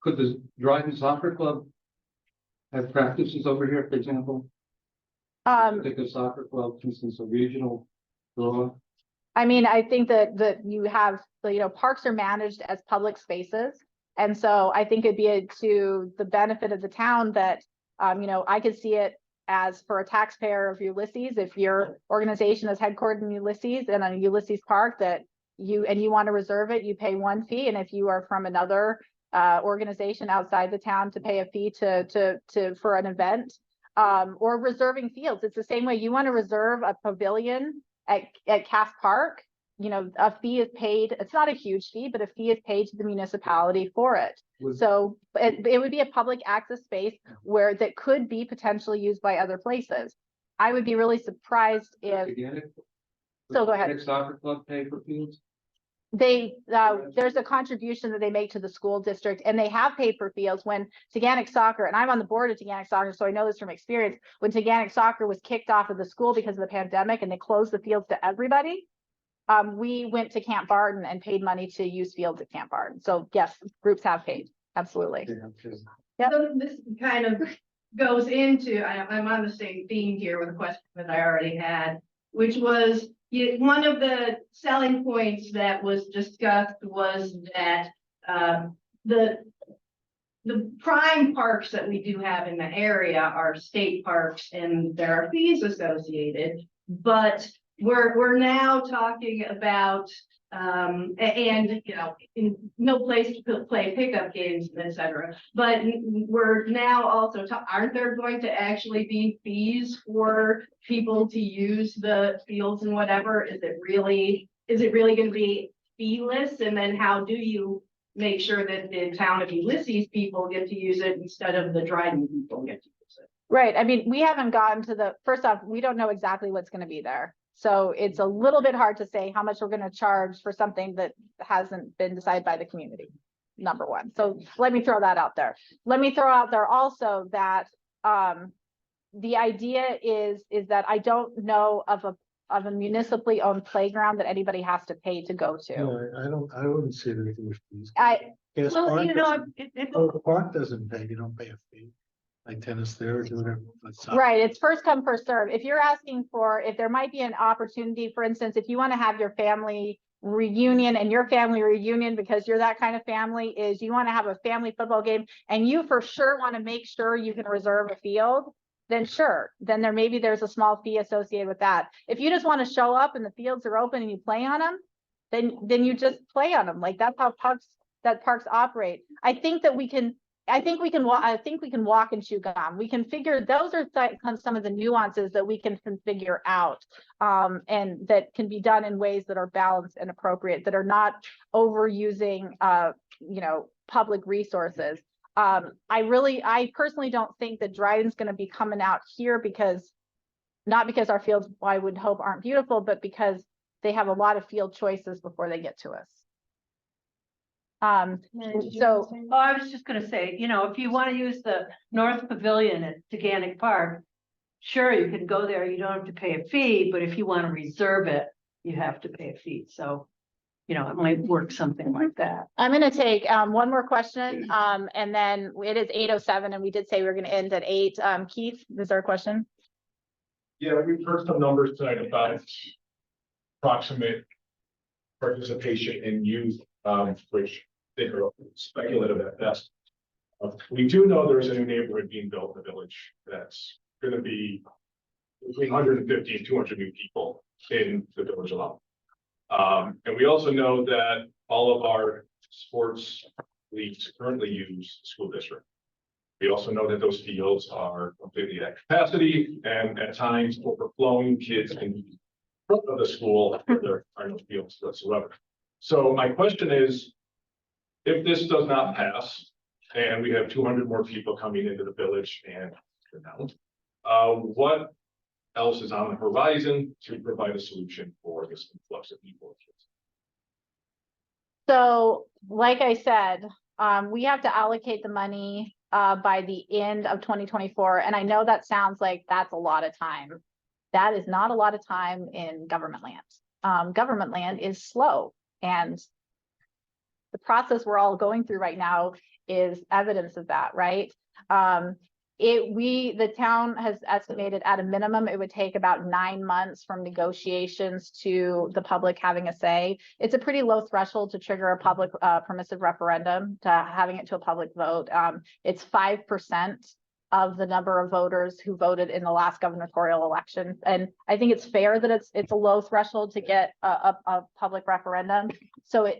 the Dryden Soccer Club have practices over here, for example? Take a soccer club, for instance, a regional draw. I mean, I think that you have, parks are managed as public spaces. And so I think it'd be to the benefit of the town that, I could see it as for a taxpayer of Ulysses, if your organization is headquartered in Ulysses and on Ulysses Park that you want to reserve it, you pay one fee. And if you are from another organization outside the town to pay a fee for an event, or reserving fields. It's the same way you want to reserve a pavilion at Cass Park, a fee is paid. It's not a huge fee, but a fee is paid to the municipality for it. So it would be a public access space that could be potentially used by other places. I would be really surprised if. So go ahead. Soccer club pay for fields? There's a contribution that they make to the school district, and they have paid for fields when Taganic Soccer, and I'm on the board of Taganic Soccer, so I know this from experience, when Taganic Soccer was kicked off of the school because of the pandemic and they closed the fields to everybody, we went to Camp Barton and paid money to use fields at Camp Barton. So yes, groups have paid, absolutely. Yep. So this kind of goes into, I'm on the same theme here with a question that I already had, which was, one of the selling points that was discussed was that the prime parks that we do have in the area are state parks and there are fees associated, but we're now talking about and in no place to play pickup games, etc. But we're now also aren't there going to actually be fees for people to use the fields and whatever? Is it really going to be feeless? And then how do you make sure that the town of Ulysses people get to use it instead of the Dryden people get to use it? Right. I mean, we haven't gotten to first off, we don't know exactly what's going to be there. So it's a little bit hard to say how much we're going to charge for something that hasn't been decided by the community, number one. So let me throw that out there. Let me throw out there also that the idea is that I don't know of a municipally owned playground that anybody has to pay to go to. No, I wouldn't see it anything with fees. Well, The park doesn't pay, you don't pay a fee. Like tennis there or do whatever. Right, it's first come, first serve. If you're asking if there might be an opportunity, for instance, if you want to have your family reunion, and your family reunion, because you're that kind of family, is you want to have a family football game and you for sure want to make sure you can reserve a field, then sure, then there's a small fee associated with that. If you just want to show up and the fields are open and you play on them, then you just play on them. Like that's how parks operate. I think we can walk and chew gum. We can figure, those are some of the nuances that we can figure out, and that can be done in ways that are balanced and appropriate, that are not overusing, public resources. I personally don't think that Dryden's going to be coming out here not because our fields, I would hope, aren't beautiful, but because they have a lot of field choices before they get to us. I was just gonna say, if you want to use the North Pavilion at Taganic Park, sure, you can go there, you don't have to pay a fee, but if you want to reserve it, you have to pay a fee. So, it might work something like that. I'm going to take one more question, and then it is 8:07, and we did say we were going to end at 8. Keith, is there a question? Yeah, we've heard some numbers tonight about approximate participation in youth, which they are speculative at best. We do know there's a new neighborhood being built in the village that's going to be between 150 and 200 new people in the village alone. And we also know that all of our sports leagues currently use the school district. We also know that those fields are completely at capacity and at times overflowing. Kids in front of the school, there are no fields whatsoever. So my question is, if this does not pass, and we have 200 more people coming into the village and what else is on the horizon to provide a solution for this influx of people? So, like I said, we have to allocate the money by the end of 2024. And I know that sounds like that's a lot of time. That is not a lot of time in government land. Government land is slow, and the process we're all going through right now is evidence of that, right? The town has estimated at a minimum, it would take about 9 months from negotiations to the public having a say. It's a pretty low threshold to trigger a public permissive referendum, to having it to a public vote. It's 5% of the number of voters who voted in the last gubernatorial election. And I think it's fair that it's a low threshold to get a public referendum. So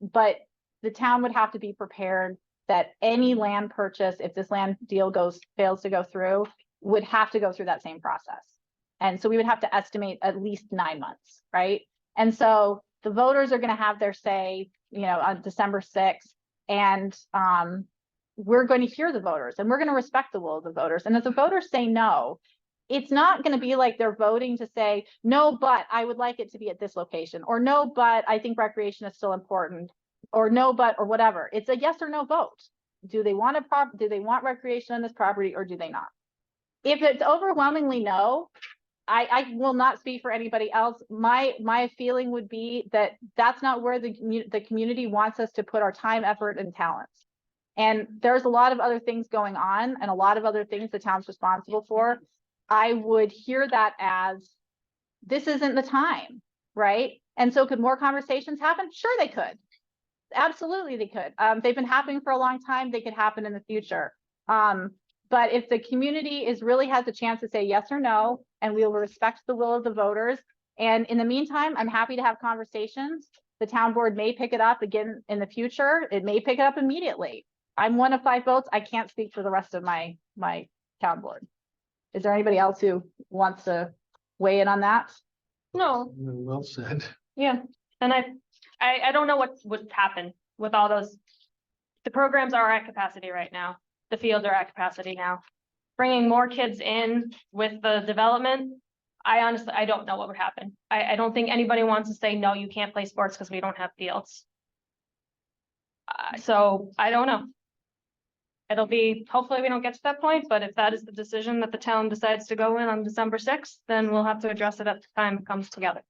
but the town would have to be prepared that any land purchase, if this land deal fails to go through, would have to go through that same process. And so we would have to estimate at least 9 months, right? And so the voters are going to have their say, on December 6th, and we're going to hear the voters, and we're going to respect the will of the voters. And if the voters say no, it's not going to be like they're voting to say, no, but I would like it to be at this location, or no, but I think recreation is still important, or no, but, or whatever. It's a yes or no vote. Do they want do they want recreation on this property, or do they not? If it's overwhelmingly no, I will not speak for anybody else. My feeling would be that that's not where the community wants us to put our time, effort, and talents. And there's a lot of other things going on, and a lot of other things the town's responsible for. I would hear that as, this isn't the time, right? And so could more conversations happen? Sure, they could. Absolutely, they could. They've been happening for a long time. They could happen in the future. But if the community really has a chance to say yes or no, and we will respect the will of the voters. And in the meantime, I'm happy to have conversations. The town board may pick it up again in the future. It may pick it up immediately. I'm one of 5 votes. I can't speak for the rest of my town board. Is there anybody else who wants to weigh in on that? No, Well said. yeah, and I don't know what would happen with all those. The programs are at capacity right now. The fields are at capacity now. Bringing more kids in with the development, I don't know what would happen. I don't think anybody wants to say, no, you can't play sports because we don't have fields. So I don't know. Hopefully we don't get to that point, but if that is the decision that the town decides to go in on December 6th, then we'll have to address it at the time it comes together.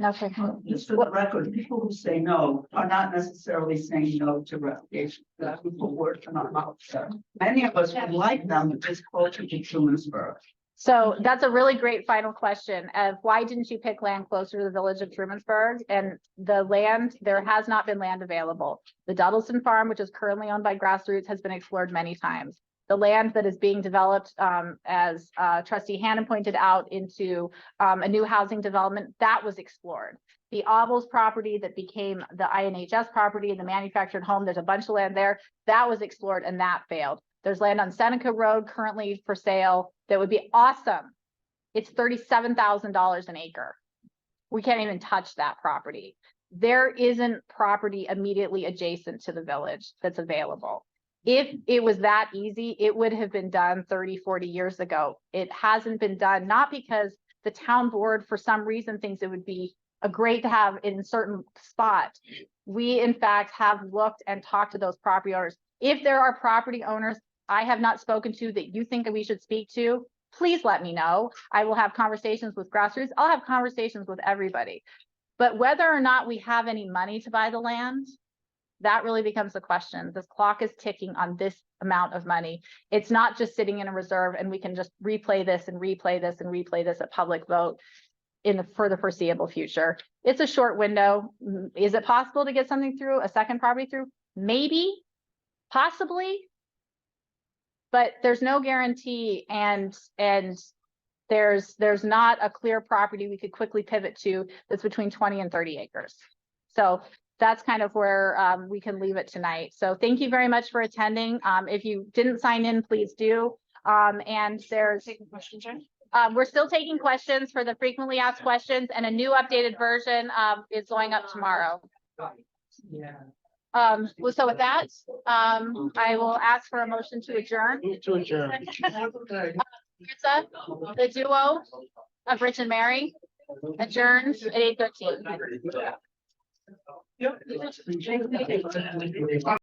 Okay. Just for the record, people who say no are not necessarily saying no to recreation. That people work in our mouth. Many of us would like them to just closer to Trumansburg. So that's a really great final question of why didn't you pick land closer to the village of Trumansburg? And the land, there has not been land available. The Duddleston Farm, which is currently owned by Grassroots, has been explored many times. The land that is being developed, as Trustee Hannon pointed out, into a new housing development, that was explored. The Obels property that became the INHS property and the manufactured home, there's a bunch of land there, that was explored and that failed. There's land on Seneca Road currently for sale that would be awesome. It's $37,000 an acre. We can't even touch that property. There isn't property immediately adjacent to the village that's available. If it was that easy, it would have been done 30, 40 years ago. It hasn't been done, not because the town board, for some reason, thinks it would be great to have in a certain spot. We, in fact, have looked and talked to those property owners. If there are property owners I have not spoken to that you think that we should speak to, please let me know. I will have conversations with Grassroots. I'll have conversations with everybody. But whether or not we have any money to buy the land, that really becomes the question. This clock is ticking on this amount of money. It's not just sitting in a reserve and we can just replay this and replay this and replay this at public vote for the foreseeable future. It's a short window. Is it possible to get something through, a second property through? Maybe, possibly, but there's no guarantee, and there's not a clear property we could quickly pivot to that's between 20 and 30 acres. So that's kind of where we can leave it tonight. So thank you very much for attending. If you didn't sign in, please do. And there's taking questions, right? We're still taking questions for the frequently asked questions, and a new updated version is going up tomorrow. Well, so with that, I will ask for a motion to adjourn. To adjourn. Marissa, the duo of Rich and Mary adjourns at 8:13.